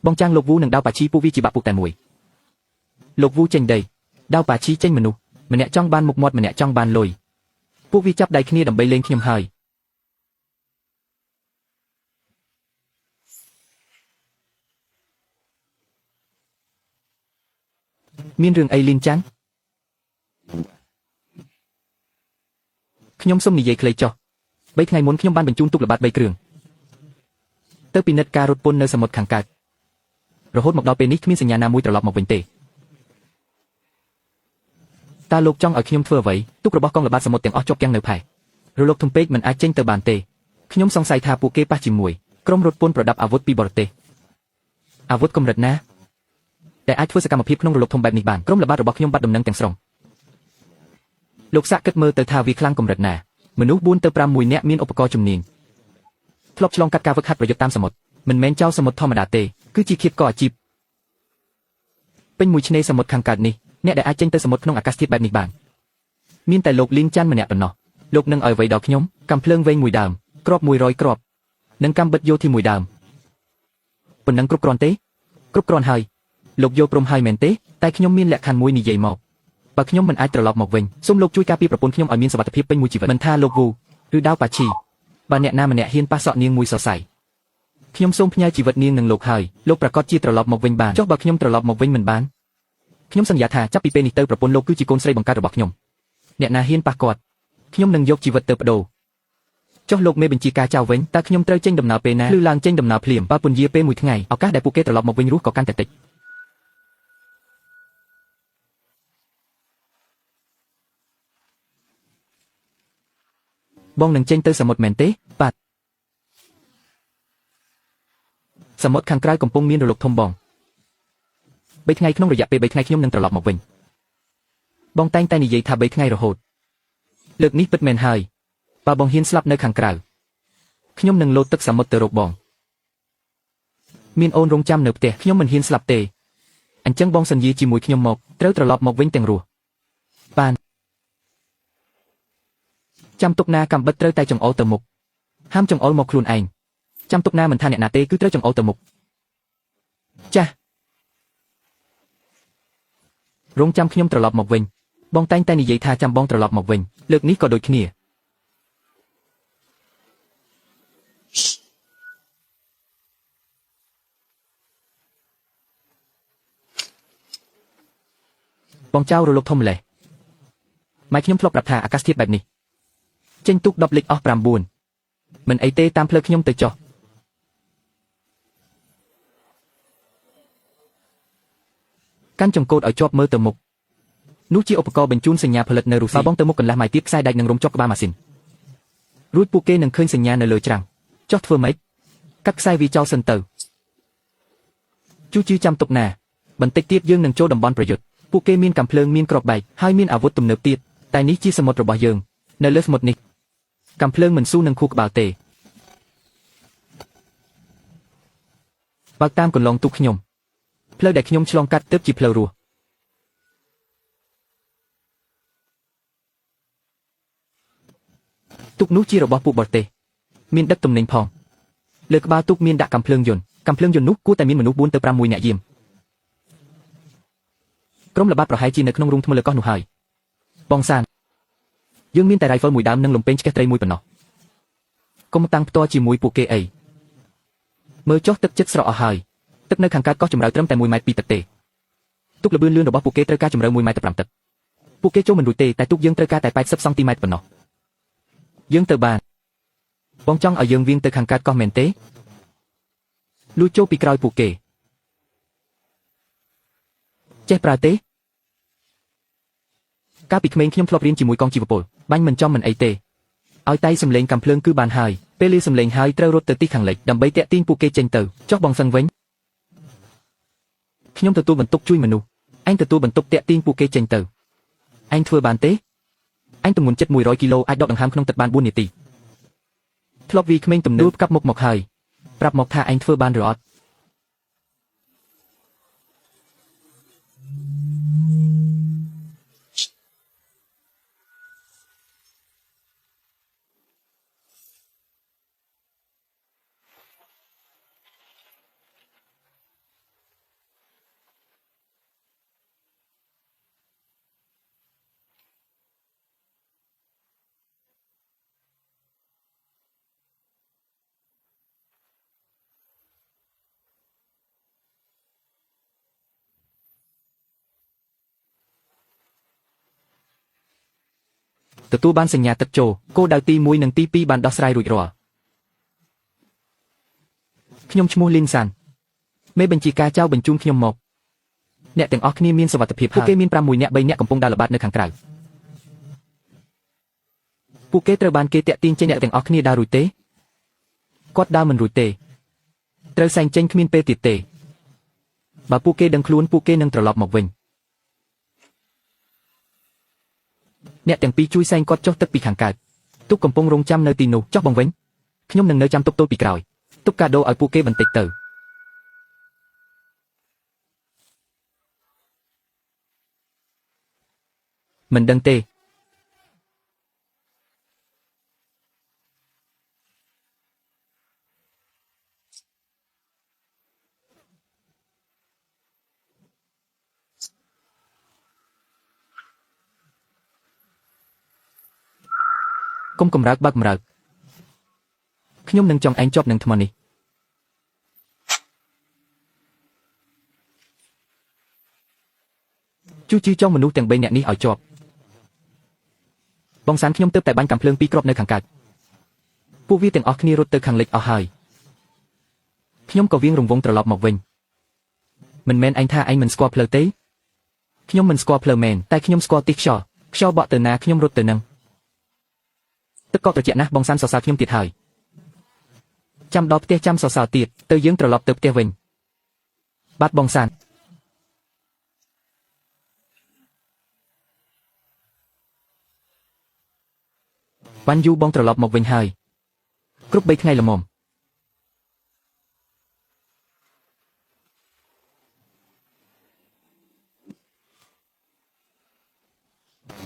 បងចាងលោកវូនឹងដាវប៉ាឈីពួកវាជាបាក់ពុកតែមួយលោកវូចេញដីដាវប៉ាឈីចេញមនុស្សម្នាក់ចង់បានមុខមាត់ម្នាក់ចង់បានលុយពួកវាចាប់ដៃគ្នាដើម្បីលេងខ្ញុំហើយមានរឿងអីលីនចាន់ខ្ញុំសុំនិយាយខ្លីចុះ3ថ្ងៃមុនខ្ញុំបានបញ្ជូនទូកល្បាត3គ្រឿងទៅពិនិត្យការរត់ពន្ធនៅសមុទ្រខាងកើតរហូតមកដល់ពេលនេះគ្មានសញ្ញាណាមួយត្រឡប់មកវិញទេតើលោកចង់ឲ្យខ្ញុំធ្វើអ្វីទូករបស់កងល្បាតសមុទ្រទាំងអស់ជាប់គាំងនៅផែរលកធំពេកមិនអាចចេញទៅបានទេខ្ញុំសង្ស័យថាពួកគេប៉ះជាមួយក្រុមរត់ពន្ធប្រដាប់អាវុធពីបរទេសអាវុធកម្រិតណាដែលអាចធ្វើសកម្មភាពក្នុងរលកធំបែបនេះបានក្រុមល្បាតរបស់ខ្ញុំបាត់ដំណឹងទាំងស្រុងលោកសាក់គិតមើលទៅថាវាខ្លាំងកម្រិតណាមនុស្ស4ទៅ5មួយនាក់មានឧបករណ៍ជំនាញធ្លាប់ឆ្លងកាត់ការហ្វឹកហាត់ប្រយុទ្ធតាមសមុទ្រមិនមែនចៅសមុទ្រធម្មតាទេគឺជាខៀបកអាជីពពេញមួយឆ្នេរសមុទ្រខាងកើតនេះអ្នកដែលអាចចេញទៅសមុទ្រក្នុងអាកាសធាតុបែបនេះបានមានតែលោកលីនចាន់ម្នាក់ប៉ុណ្ណោះលោកនឹងឲ្យអ្វីដល់ខ្ញុំកាំភ្លើងវែងមួយដើមគ្រាប់100គ្រាប់និងកាំបិទយោធាមួយដើមប៉ុណ្ណឹងគ្រប់គ្រាន់ទេគ្រប់គ្រាន់ហើយលោកយល់ព្រមហើយមែនទេតែខ្ញុំមានលក្ខខណ្ឌមួយនិយាយមកបើខ្ញុំមិនអាចត្រឡប់មកវិញសូមលោកជួយការពារប្រពន្ធខ្ញុំឲ្យមានសុវត្ថិភាពពេញមួយជីវិតមិនថាលោកវូឬដាវប៉ាឈីបើអ្នកណាម្នាក់ហ៊ានប៉ះសក់នាងមួយសរសៃខ្ញុំសូមផ្ញើជីវិតនាងនឹងលោកហើយលោកប្រកាសជាត្រឡប់មកវិញបានចុះបើខ្ញុំត្រឡប់មកវិញមិនបានខ្ញុំសន្យាថាចាប់ពីពេលនេះទៅប្រពន្ធលោកគឺជាកូនស្រីបង្កើតរបស់ខ្ញុំអ្នកណាហ៊ានប៉ះគាត់ខ្ញុំនឹងយកជីវិតទៅបដូរចុះលោកមេបញ្ជាការចៅវិញតើខ្ញុំត្រូវចេញដំណើរពេលណាឬឡើងចេញដំណើរភ្លាមបើពន្យាពេលមួយថ្ងៃឱកាសដែលពួកគេត្រឡប់មកវិញរស់ក៏កាន់តែតិចបងនឹងចេញទៅសមុទ្រមែនទេបាទសមុទ្រខាងក្រៅកំពុងមានរលកធំបង3ថ្ងៃក្នុងរយៈពេល3ថ្ងៃខ្ញុំនឹងត្រឡប់មកវិញបងតែងតែនិយាយថា3ថ្ងៃរហូតលើកនេះពិតមែនហើយបើបងហ៊ានស្លាប់នៅខាងក្រៅខ្ញុំនឹងលោតទឹកសមុទ្រទៅរកបងមានអូនរងចាំនៅផ្ទះខ្ញុំមិនហ៊ានស្លាប់ទេអញ្ចឹងបងសន្យាជាមួយខ្ញុំមកត្រូវត្រឡប់មកវិញទាំងរស់បានចាំទុកណាកំបិតត្រូវតែចង្អុលទៅមុខហាមចង្អុលមកខ្លួនឯងចាំទុកណាមិនថាអ្នកណាទេគឺត្រូវចង្អុលទៅមុខចាស់រងចាំខ្ញុំត្រឡប់មកវិញបងតែងតែនិយាយថាចាំបងត្រឡប់មកវិញលើកនេះក៏ដូចគ្នាបងចៅរលកធំម្លេះម៉ែខ្ញុំធ្លាប់ប្រាប់ថាអាកាសធាតុបែបនេះចេញទូក10លិចអស់9មិនអីទេតាមផ្លូវខ្ញុំទៅចុះកាន់ចង្កូតឲ្យជាប់មើលទៅមុខនោះជាឧបករណ៍បញ្ជូនសញ្ញាផលិតនៅរុស្ស៊ីបងទៅមុខកន្លះម៉ៃទៀតខ្សែដែកនឹងរំជាប់ក្បាលម៉ាស៊ីនរួចពួកគេនឹងឃើញសញ្ញានៅលើច្រាំងចុះធ្វើម៉េចកាត់ខ្សែវាចោលសិនទៅជួចាំទុកណាបន្តិចទៀតយើងនឹងចូលតំបន់ប្រយុទ្ធពួកគេមានកាំភ្លើងមានគ្រាប់បែកហើយមានអាវុធទំនើបទៀតតែនេះជាសមុទ្ររបស់យើងនៅលើសមុទ្រនេះកាំភ្លើងមិនស៊ូនឹងខួរក្បាលទេបើកតាមកន្លងទូកខ្ញុំផ្លូវដែលខ្ញុំឆ្លងកាត់ទើបជាផ្លូវរស់ទូកនោះជារបស់ពួកបរទេសមានដឹកទំនិញផងលើក្បាលទូកមានដាក់កាំភ្លើងយន្តនោះគួរតែមានមនុស្ស4ទៅ5នាក់យាមក្រុមល្បាតប្រហែលជានៅក្នុងរូងថ្មលើកោះនោះហើយបងសានយើងមានតែរ៉ៃហ្វលមួយដើមនិងលំពេងឆ្កេះត្រីមួយប៉ុណ្ណោះកុំតាំងផ្ទាល់ជាមួយពួកគេអីមើលចុះទឹកចិត្តស្រកអស់ហើយទឹកនៅខាងកើតកោះជម្រៅត្រឹមតែ1ម៉ែត្រពីទឹកទេទូកលបឿនលឿនរបស់ពួកគេត្រូវការជម្រៅ1ម៉ែត្រ5ទឹកពួកគេចូលមិនរួចទេតែទូកយើងត្រូវការតែ80សង់ទីម៉ែត្រប៉ុណ្ណោះយើងទៅបានបងចង់ឲ្យយើងវាងទៅខាងកើតកោះមែនទេលួចចូលពីក្រោយពួកគេចេះប្រើទេកាលពីក្មេងខ្ញុំធ្លាប់រៀនជាមួយកងជីវពលបាញ់មិនចំមិនអីទេឲ្យតែសំឡេងកាំភ្លើងគឺបានហើយពេលឮសំឡេងហើយត្រូវរត់ទៅទីខាងលិចដើម្បីតាក់ទាញពួកគេចេញទៅចុះបងសឹងវិញ ខ្ញុំទទួលបន្ទុកជួយមនុស្សអញទទួលបន្ទុកតាក់ទាញពួកគេចេញទៅអញធ្វើបានទេអញទម្ងន់ចិត្ត100គីឡូអាចដកដង្ហើមក្នុងទឹកបាន4នាទីធ្លាប់វាក្មេងទំនើបកាប់មុខមកហើយប្រាប់មកថាអញធ្វើបានឬអត់ទទួលបានសញ្ញាទឹកចូលគោលដៅទី1និងទី2បានដោះស្រាយរួចរាល់ខ្ញុំឈ្មោះលីនសានមេបញ្ជាការចៅបញ្ជូនខ្ញុំមកអ្នកទាំងអស់គ្នាមានសុវត្ថិភាពពួកគេមាន6នាក់3នាក់កំពុងដើរល្បាតនៅខាងក្រៅពួកគេត្រូវបានគេតាក់ទាញចេញអ្នកទាំងអស់គ្នាដើររួចទេគាត់ដើរមិនរួចទេត្រូវសែងចេញគ្មានពេលទៀតទេបើពួកគេដឹងខ្លួនពួកគេនឹងត្រឡប់មកវិញអ្នកទាំងពីរជួយសែងគាត់ចុះទឹកពីខាងកើតទុកកំពុងរងចាំនៅទីនោះចុះបងវិញខ្ញុំនឹងនៅចាំទុកទល់ពីក្រោយទុកកាដូឲ្យពួកគេបន្តិចទៅមិនដឹងទេកុំកម្រើកបើកម្រើកខ្ញុំនឹងចង់ឯងជាប់នឹងថ្មនេះជួយចង់មនុស្សទាំង3នាក់នេះឲ្យជាប់បងសានខ្ញុំទើបតែបាញ់កាំភ្លើង2គ្រាប់នៅខាងកើតពួកវាទាំងអស់គ្នារត់ទៅខាងលិចអស់ហើយខ្ញុំក៏វាងរង្វង់ត្រឡប់មកវិញមិនមែនឯងថាឯងមិនស្គាល់ផ្លូវទេខ្ញុំមិនស្គាល់ផ្លូវមែនតែខ្ញុំស្គាល់ទិសខ្យល់បក់ទៅណាខ្ញុំរត់ទៅនឹងទឹកក៏ត្រជាក់ណាស់បងសានសរសើរខ្ញុំទៀតហើយចាំដល់ផ្ទះចាំសរសើរទៀតទៅយើងត្រឡប់ទៅផ្ទះវិញបាទបងសានវ៉ាន់យូបងត្រឡប់មកវិញហើយគ្រប់3ថ្ងៃល្មម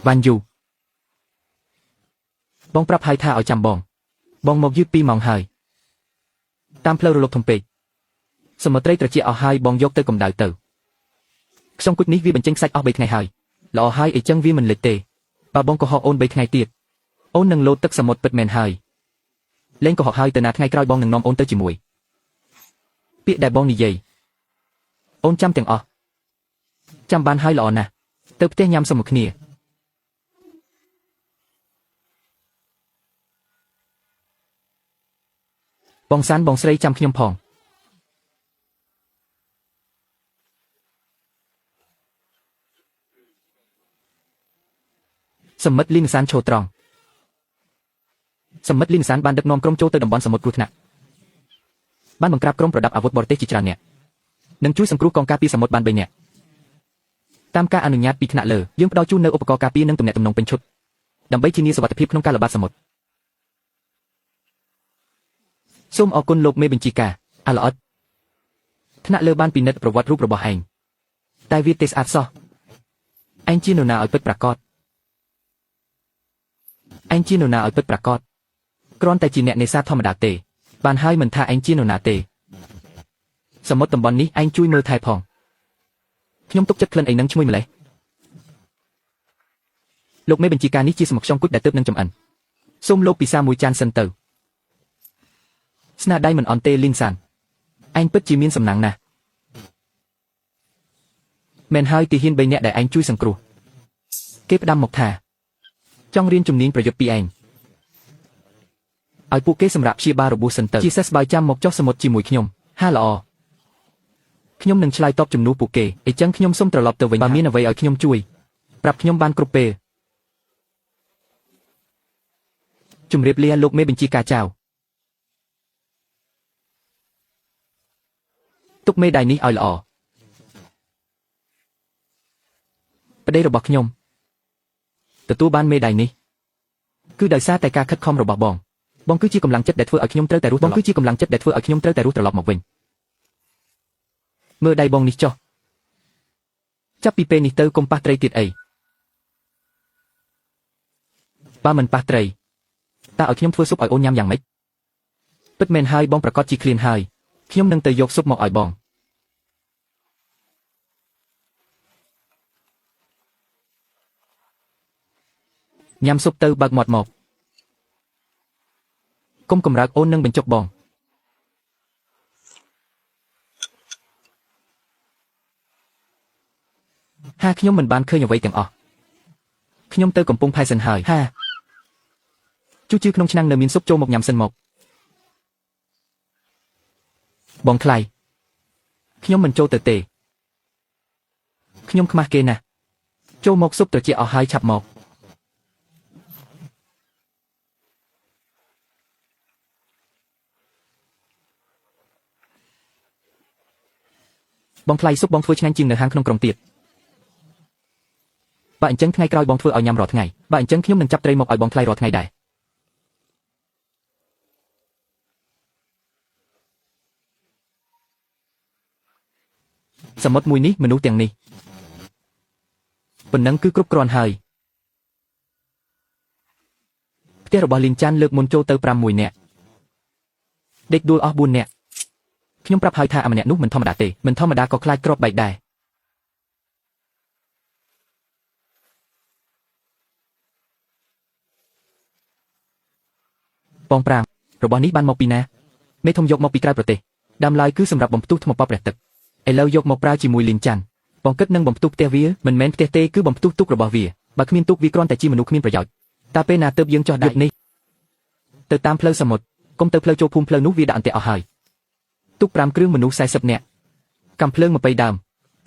វ៉ាន់យូបងប្រាប់ហើយថាឲ្យចាំបងមកយឺត2ម៉ោងហើយតាមផ្លូវរលកធំពេកសមុទ្រត្រីត្រជាក់អស់ហើយបងយកទៅកម្ដៅទៅខ្យងគុជនេះវាបញ្ចេញខ្សាច់អស់3ថ្ងៃហើយល្អហើយអីចឹងវាមិនលេចទេបើបងកុហកអូន3ថ្ងៃទៀតអូននឹងលោតទឹកសមុទ្រពិតមែនហើយលេងកុហកហើយទៅណាថ្ងៃក្រោយបងនឹងនាំអូនទៅជាមួយពាក្យដែលបងនិយាយអូនចាំទាំងអស់ចាំបានហើយល្អណាស់ទៅផ្ទះញ៉ាំសុំមួយគ្នាបងសានបងស្រីចាំខ្ញុំផងសមិទ្ធលីនសានឈរត្រង់សមិទ្ធលីនសានបានដឹកនាំក្រុមចូលទៅតំបន់សមុទ្រគ្រោះថ្នាក់បានបង្ក្រាបក្រុមប្រដាប់អាវុធបរទេសជាច្រើនអ្នកនិងជួយសង្គ្រោះកងការពារសមុទ្របាន3នាក់តាមការអនុញ្ញាតពីថ្នាក់លើយើងផ្ដល់ជូននូវឧបករណ៍ការពារនិងទំនាក់ទំនងពេញឈុតដើម្បីធានាសុវត្ថិភាពក្នុងការល្បាតសមុទ្រសូមអរគុណលោកមេបញ្ជាការអាល្អិតថ្នាក់លើបានពិនិត្យប្រវត្តិរូបរបស់ឯងតែវាទេស្អាតសោះឯងជានរណាឲ្យពិតប្រាកដឯងជានរណាឲ្យពិតប្រាកដគ្រាន់តែជាអ្នកនេសាទធម្មតាទេបានហើយមិនថាឯងជានរណាទេសមុទ្រតំបន់នេះឯងជួយមើលថែផងខ្ញុំទុកចិត្តក្លិនអីនឹងឈ្ងុយម្លេះលោកមេបញ្ជាការនេះជាសមុខខ្យងគុជដែលទើបនឹងចំអិនសូមលោកពិសាមួយចានសិនទៅស្នាដៃមិនអន់ទេលីនសានឯងពិតជាមានសំណាងណាស់មែនហើយទាហាន3នាក់ដែលឯងជួយសង្គ្រោះគេផ្ដាំមកថាចង់រៀនជំនាញប្រយុទ្ធពីឯងឲ្យពួកគេសម្រាប់ព្យាបាលរបួសសិនទៅជាសេះស្បើយចាំមកចុះសមុទ្រជាមួយខ្ញុំហាល្អខ្ញុំនឹងឆ្លើយតបជំនួសពួកគេអីចឹងខ្ញុំសូមត្រឡប់ទៅវិញបើមានអ្វីឲ្យខ្ញុំជួយប្រាប់ខ្ញុំបានគ្រប់ពេលជម្រាបលាលោកមេបញ្ជាការចៅទុកមេដៃនេះឲ្យល្អ ប្តីរបស់ខ្ញុំទទួលបានមេដាយនេះគឺដោយសារតែការខិតខំរបស់បងបងគឺជាកម្លាំងចិត្តដែលធ្វើឲ្យខ្ញុំត្រូវតែរស់បងគឺជាកម្លាំងចិត្តដែលធ្វើឲ្យខ្ញុំត្រូវតែរស់ត្រឡប់មកវិញមើលដៃបងនេះចុះចាប់ពីពេលនេះទៅកុំប៉ះត្រីទៀតអីបើមិនប៉ះត្រីតើឲ្យខ្ញុំធ្វើស៊ុបឲ្យអូនញ៉ាំយ៉ាងម៉េចពិតមែនហើយបងប្រកាសជាឃ្លានហើយខ្ញុំនឹងទៅយកស៊ុបមកឲ្យបងញ៉ាំស៊ុបទៅបើកមាត់មកកុំកម្រើកអូននឹងបញ្ចុកបងហាខ្ញុំមិនបានឃើញអ្វីទាំងអស់ខ្ញុំទៅកំពង់ផែសិនហើយហាជូជឿក្នុងឆ្នាំងនៅមានស៊ុបចូលមកញ៉ាំសិនមកបងថ្លៃខ្ញុំមិនចូលទៅទេខ្ញុំខ្មាស់គេណាស់ចូលមកស៊ុបត្រជាក់អស់ហើយឆាប់មកបងថ្លៃស៊ុបបងធ្វើឆ្ងាញ់ជាងនៅហាងក្នុងក្រុងទៀតបើអញ្ចឹងថ្ងៃក្រោយបងធ្វើឲ្យញ៉ាំរាល់ថ្ងៃបើអញ្ចឹងខ្ញុំនឹងចាប់ត្រីមកឲ្យបងថ្លៃរាល់ថ្ងៃដែរសមុទ្រមួយនេះមនុស្សទាំងនេះប៉ុណ្ណឹងគឺគ្រប់គ្រាន់ហើយផ្ទះរបស់លីនចាន់លើកមុនចូលទៅ6នាក់ដេកដួលអស់4នាក់ខ្ញុំប្រាប់ហើយថាម្នាក់នោះមិនធម្មតាទេមិនធម្មតាក៏ខ្លាចគ្រាប់បែកដែរបងប្រាំរបស់នេះបានមកពីណាមេធំយកមកពីក្រៅប្រទេសដើមឡើយគឺសម្រាប់បំផ្ទុះថ្មប៉ព្រះទឹកឥឡូវយកមកប្រើជាមួយលីនចាន់បងគិតនឹងបំផ្ទុះផ្ទះវាមិនមែនផ្ទះទេគឺបំផ្ទុះទូករបស់វាបើគ្មានទូកវាគ្រាន់តែជាមនុស្សគ្មានប្រយោជន៍តើពេលណាទើបយើងចោះដៃនេះទៅតាមផ្លូវសមុទ្រកុំទៅផ្លូវចូលភូមិផ្លូវនោះវាដាក់អន្ទាក់អស់ហើយទូក5គ្រឿងមនុស្ស40នាក់កាំភ្លើង20ដើម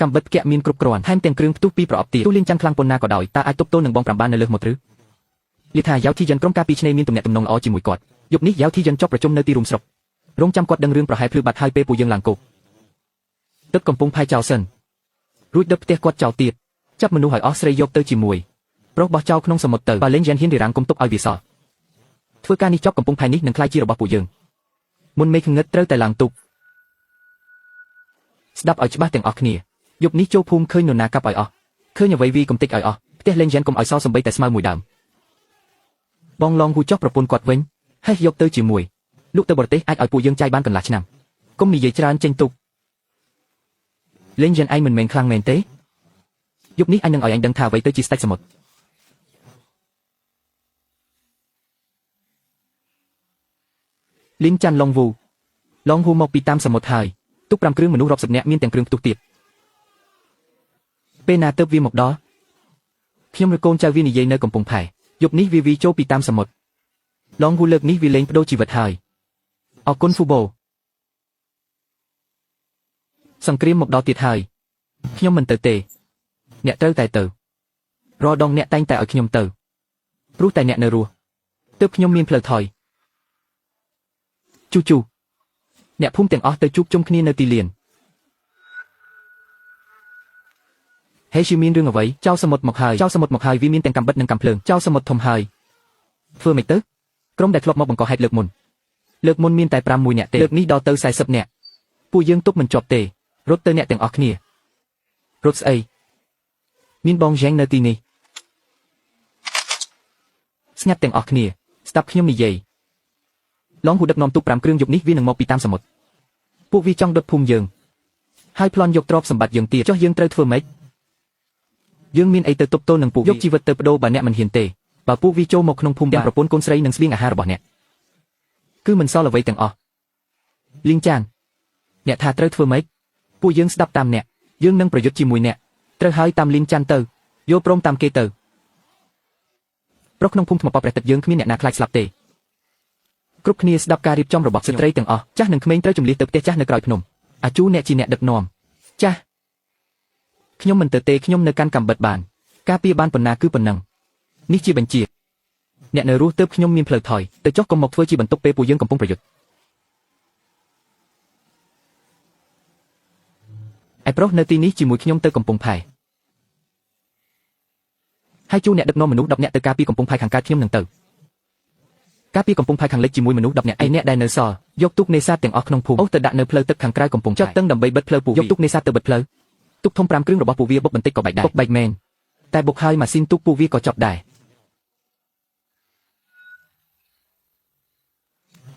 កាំបិទផ្គាក់មានគ្រប់គ្រាន់ថែមទាំងគ្រឿងផ្ទុះ2ប្រអប់ទៀតទូលីនចាន់ខ្លាំងប៉ុណ្ណាក៏ដោយតើអាចទប់ទល់នឹងបង5បាននៅលើមុទ្រឬលីថាយ៉ាវធីយិនក្រុមការពីឆ្នេរមានទំនាក់ទំនងល្អជាមួយគាត់យប់នេះយ៉ាវធីយិនចប់ប្រជុំនៅទីរួមស្រុករងចាំគាត់ដឹងរឿងប្រហែលភ្លឺបាត់ហើយពេលពួកយើងឡើងគោកទឹកកំពុងផាយចោលសិនរួចដឹកផ្ទះគាត់ចោលទៀតចាប់មនុស្សឲ្យអស់ស្រីយកទៅជាមួយប្រុសបោះចោលក្នុងសមុទ្រទៅបើលេងយ៉ាងហ៊ានរិរាំងគុំទុកឲ្យវាសល់ធ្វើការនេះចប់កំពុងផាយនេះនឹងក្លាយជារបស់ពួកយើងមុនមេឃងឹតត្រូវតែឡើងទូកស្ដាប់ឲ្យច្បាស់ទាំងអស់គ្នាយប់នេះចូលភូមិឃើញនរណាកាប់ឲ្យអស់ឃើញអ្វីវីកំតិចឲ្យអស់ផ្ទះលេងយ៉ាងកុំឲ្យសល់សំបីតែស្មៅមួយដើមបងឡងហូចោះប្រពន្ធគាត់វិញហេះយកទៅជាមួយលក់ទៅបរទេសអាចឲ្យពួកយើងចាយបានកន្លះឆ្នាំកុំនិយាយច្រើនចេញទុកលេងយ៉ាងឯងមិនមែនខ្លាំងមែនទេយប់នេះអញនឹងឲ្យអញដឹងថាអ្វីទៅជាស្ដេចសមុទ្រលីនចាន់ឡងហូមកពីតាមសមុទ្រហើយទុក5គ្រឿងមនុស្សរាប់សិបនាក់មានទាំងគ្រឿងផ្ទុះទៀតពេលណាទៅវាមកដល់ខ្ញុំឬកូនចៅវានិយាយនៅកំពង់ផែយប់នេះវាចូលពីតាមសមុទ្រឡងហូលើកនេះវាលេងបដូរជីវិតហើយអរគុណហ្វូបូសង្គ្រាមមកដល់ទៀតហើយខ្ញុំមិនទៅទេអ្នកត្រូវតែទៅរាល់ដងអ្នកតែងតែឲ្យខ្ញុំទៅព្រោះតែអ្នកនៅរស់ទើបខ្ញុំមានផ្លូវថយជូអ្នកភូមិទាំងអស់ទៅជួបជុំគ្នានៅទីលានហេឈីមានរឿងអ្វីចៅសមុទ្រមកហើយវាមានទាំងកាំបិតនិងកាំភ្លើងចៅសមុទ្រធំហើយធ្វើម៉េចទៅក្រុមដែលធ្លាប់មកបង្កហេតុលើកមុនមានតែ6នាក់ទេលើកនេះដល់ទៅ40នាក់ពួកយើងទប់មិនជាប់ទេរត់ទៅអ្នកទាំងអស់គ្នារត់ស្អីមានបងយ៉ាងនៅទីនេះស្ងាត់ទាំងអស់គ្នាស្ដាប់ខ្ញុំនិយាយឡងហូដឹកនាំទូក5គ្រឿងយប់នេះវានឹងមកពីតាមសមុទ្រពួកវាចង់ដុតភូមិយើងហើយប្លន់យកទ្រព្យសម្បត្តិយើងទៀតចុះយើងត្រូវធ្វើម៉េចយើងមានអីទៅទប់ទល់នឹងពួកយកជីវិតទៅបដូរបើអ្នកមិនហ៊ានទេបើពួកវាចូលមកក្នុងភូមិទាំងប្រពន្ធកូនស្រីនិងស្បៀងអាហាររបស់អ្នកគឺមិនសល់អ្វីទាំងអស់លីងចានអ្នកថាត្រូវធ្វើម៉េចពួកយើងស្ដាប់តាមអ្នកយើងនឹងប្រយុទ្ធជាមួយអ្នកត្រូវហើយតាមលីងចាន់ទៅយល់ព្រមតាមគេទៅប្រុសក្នុងភូមិថ្មប៉ព្រះទឹកយើងគ្មានអ្នកណាខ្លាចស្លាប់ទេគ្រប់គ្នាស្ដាប់ការរៀបចំរបស់ស្ត្រីទាំងអស់ចាស់និងក្មេងត្រូវជម្លៀសទៅផ្ទះចាស់នៅក្រោយភ្នំអាជូអ្នកជាអ្នកដឹកនាំចាស់ខ្ញុំមិនទៅទេខ្ញុំនៅកាន់កាំបិតបានការពារបានប៉ុណ្ណាគឺប៉ុណ្ណឹងនេះជាបញ្ជាអ្នកនៅរស់ទើបខ្ញុំមានផ្លូវថយទៅចុះកុំមកធ្វើជាបន្ទុកពេលពួកយើងកំពុងប្រយុទ្ធឯប្រុសនៅទីនេះជាមួយខ្ញុំទៅកំពង់ផែ ហើយជួអ្នកដឹកនាំមនុស្ស10នាក់ទៅការពីកំពង់ផែខាងកើតខ្ញុំនឹងទៅការពីកំពង់ផែខាងលិចជាមួយមនុស្ស10នាក់ឯអ្នកដែលនៅសល់យកទូកនេសាទទាំងអស់ក្នុងភូមិអូសទៅដាក់នៅផ្លូវទឹកខាងក្រៅកំពង់ចុះតឹងដើម្បីបិទផ្លូវពួកយកទូកនេសាទទៅបិទផ្លូវទូកធំ5គ្រឿងរបស់ពួកវាបុកបន្តិចក៏បែកដែរបុកបែកមែនតែបុកហើយម៉ាស៊ីនទូកពួកវាក៏ចប់ដែរ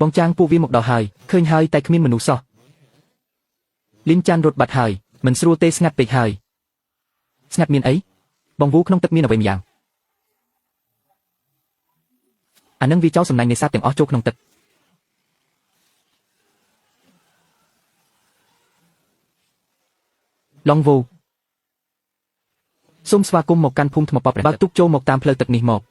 បងចាងពួកវាមកដល់ហើយឃើញហើយតែគ្មានមនុស្សសោះលីនចាន់រត់បាត់ហើយមិនស្រួលទេស្ងាត់ពេកហើយស្ងាត់មានអីបងវូក្នុងទឹកមានអ្វីម្យ៉ាងអានឹងវាចោលសំណាញ់នេសាទទាំងអស់ចូលក្នុងទឹកឡងវូសូមស្វាគមន៍មកកាន់ភូមិថ្មប៉ព្រះបើកទូកចូលមកតាមផ្លូវទឹកនេះមក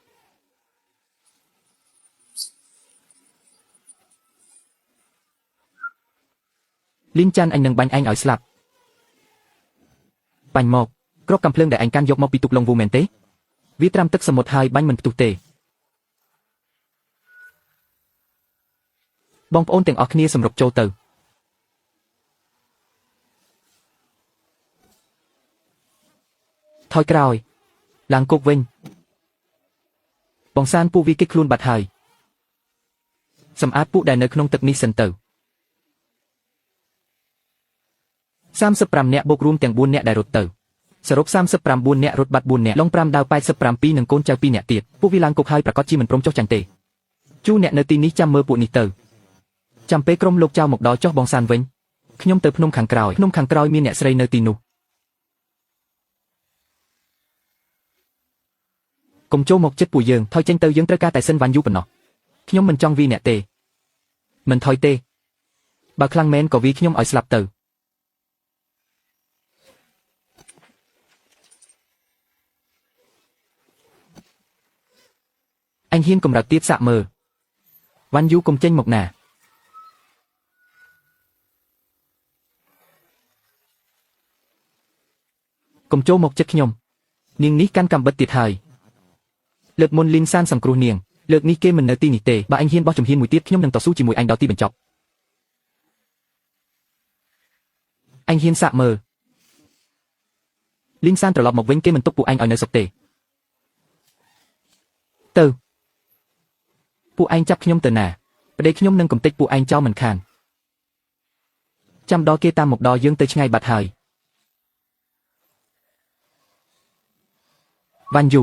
លីនចាន់អញនឹងបាញ់ឯងឲ្យស្លាប់បាញ់មកគ្រាប់កាំភ្លើងដែលអញកាន់យកមកពីទូកឡុងវូមែនទេវាត្រាំទឹកសមុទ្រហើយបាញ់មិនផ្ទុះទេបងប្អូនទាំងអស់គ្នាសម្រុកចូលទៅថយក្រោយឡើងគប់វិញបងសានពួកវាគេចខ្លួនបាត់ហើយសម្អាតពួកដែលនៅក្នុងទឹកនេះសិនទៅ35នាក់បូករួមទាំង4នាក់ដែលរត់ទៅសរុប39នាក់រត់បាត់4នាក់ឡុង5ដាវ87និងកូនចៅ2នាក់ទៀតពួកវាឡើងគប់ហើយប្រកាសជាមិនព្រមចុះចាញ់ទេជួអ្នកនៅទីនេះចាំមើលពួកនេះទៅចាំពេលក្រុមលោកចៅមកដល់ចុះបងសានវិញខ្ញុំទៅភ្នំខាងក្រោយមានអ្នកស្រីនៅទីនោះកុំចូលមកចិត្តពួកយើងថយចេញទៅយើងត្រូវការតែសិនវ៉ាន់យូប៉ុណ្ណោះខ្ញុំមិនចង់វាអ្នកទេមិនថយទេបើខ្លាំងមែនក៏វាខ្ញុំឲ្យស្លាប់ទៅអញហ៊ានកម្រើកទៀតសាក់មើលវ៉ាន់យូកុំចេញមកណាកុំចូលមកចិត្តខ្ញុំនាងនេះកាន់កាំបិតទៀតហើយលើកមុនលីនសានសង្គ្រោះនាងលើកនេះគេមិននៅទីនេះទេបើអញហ៊ានបោះជំហានមួយទៀតខ្ញុំនឹងតស៊ូជាមួយអញដល់ទីបញ្ចប់អញហ៊ានសាក់មើលលីនសានត្រឡប់មកវិញគេមិនទុកពួកអញឲ្យនៅសុខទេទៅពួកឯងចាប់ខ្ញុំទៅណាប្តីខ្ញុំនឹងកំទេចពួកឯងចោលមិនខានចាំដល់គេតាមមកដល់យើងទៅឆ្ងាយបាត់ហើយវ៉ាន់យូ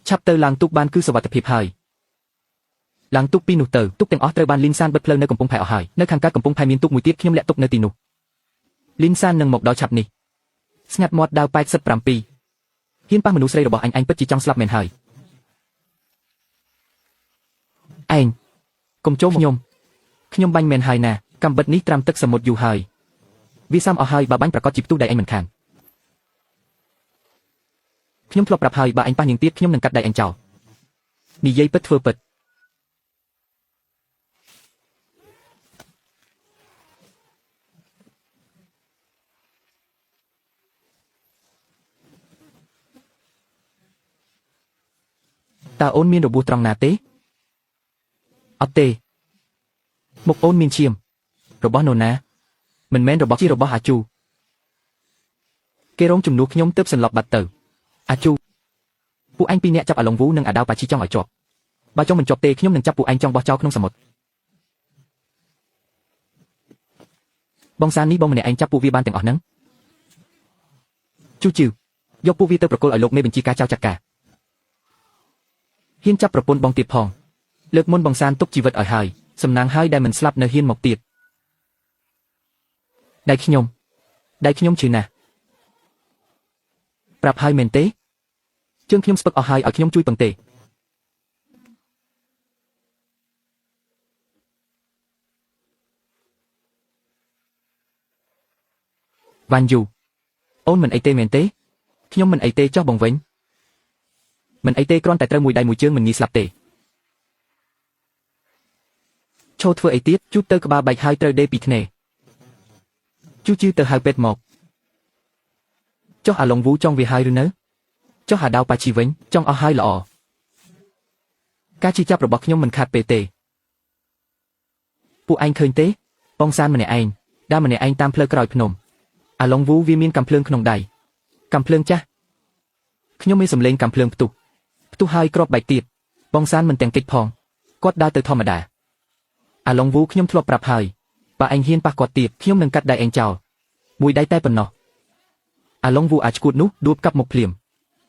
ឆាប់ទៅឡើងទូកបានគឺសុវត្ថិភាពហើយឡើងទូកពីនោះទៅទូកទាំងអស់ត្រូវបានលីនសានបិទផ្លូវនៅកំពង់ផែអស់ហើយនៅខាងកើតកំពង់ផែមានទូកមួយទៀតខ្ញុំលាក់ទុកនៅទីនោះលីនសាននឹងមកដល់ឆាប់នេះស្ងាត់មាត់ដាវ87ហ៊ានប៉ះមនុស្សស្រីរបស់អញពិតជាចង់ស្លាប់មែនហើយឯងកុំចូលខ្ញុំបាញ់មែនហើយណាកំបិតនេះត្រាំទឹកសមុទ្រយូរហើយវាសាំអស់ហើយបើបាញ់ប្រកាសជាផ្ទុះដៃអញមិនខានខ្ញុំធ្លាប់ប្រាប់ហើយបើអញប៉ះនាងទៀតខ្ញុំនឹងកាត់ដៃអញចោលនិយាយពិតធ្វើពិតតើអូនមានរបួសត្រង់ណាទេអត់ទេមុខអូនមានឈាមរបស់នរណាមិនមែនរបស់ជារបស់អាជូគេរងជំនួសខ្ញុំទើបសន្លប់បាត់ទៅអាជូពួកឯងពីរនាក់ចាប់អាឡុងវូនិងអាដាវប៉ាឈីចង់ឲ្យជាប់បើចង់មិនជាប់ទេខ្ញុំនឹងចាប់ពួកឯងចង់បោះចោលក្នុងសមុទ្របងសាននេះបងម្នាក់ឯងចាប់ពួកវាបានទាំងអស់ហ្នឹងជូយកពួកវាទៅប្រគល់ឲ្យលោកមេបញ្ជាការចៅចាត់ការហ៊ានចាប់ប្រពន្ធបងទៀតផងលើកមុនបងសានទុកជីវិតឲ្យហើយសំណាងហើយដែលមិនស្លាប់នៅហ៊ានមកទៀតដៃខ្ញុំឈឺណាស់ប្រាប់ហើយមែនទេជើងខ្ញុំស្ពឹកអស់ហើយឲ្យខ្ញុំជួយពឹងទេវ៉ាន់យូអូនមិនអីទេមែនទេខ្ញុំមិនអីទេចោះបងវិញមិនអីទេគ្រាន់តែត្រូវមួយដៃមួយជើងមិនងាយស្លាប់ទេឈោធ្វើអីទៀតជូតទៅក្បាលបែកហើយត្រូវដេពីធ្នេជូទៅហៅពេទ្យមកចុះអាឡុងវូចង់វាហើយឬនៅចុះអាដាវប៉ាឈីវិញចង់អស់ហើយល្អការជិះចាប់របស់ខ្ញុំមិនខាត់ពេលទេពួកឯងឃើញទេបងសានម្នាក់ឯង ដើរម្នាក់ឯងតាមផ្លូវក្រោយភ្នំអាឡុងវូវាមានកាំភ្លើងក្នុងដៃកាំភ្លើងចាស់ខ្ញុំមានសម្លេងកាំភ្លើងផ្ទុះហើយគ្រាប់បែកទៀតបងសានមិនទាំងកិច្ចផងគាត់ដើរទៅធម្មតាអាឡុងវូខ្ញុំធ្លាប់ប្រាប់ហើយបើឯងហ៊ានប៉ះគាត់ទៀតខ្ញុំនឹងកាត់ដៃឯងចោលមួយដៃតែប៉ុណ្ណោះអាឡុងវូអាចឈួតនោះដួលកាប់មកភ្លាម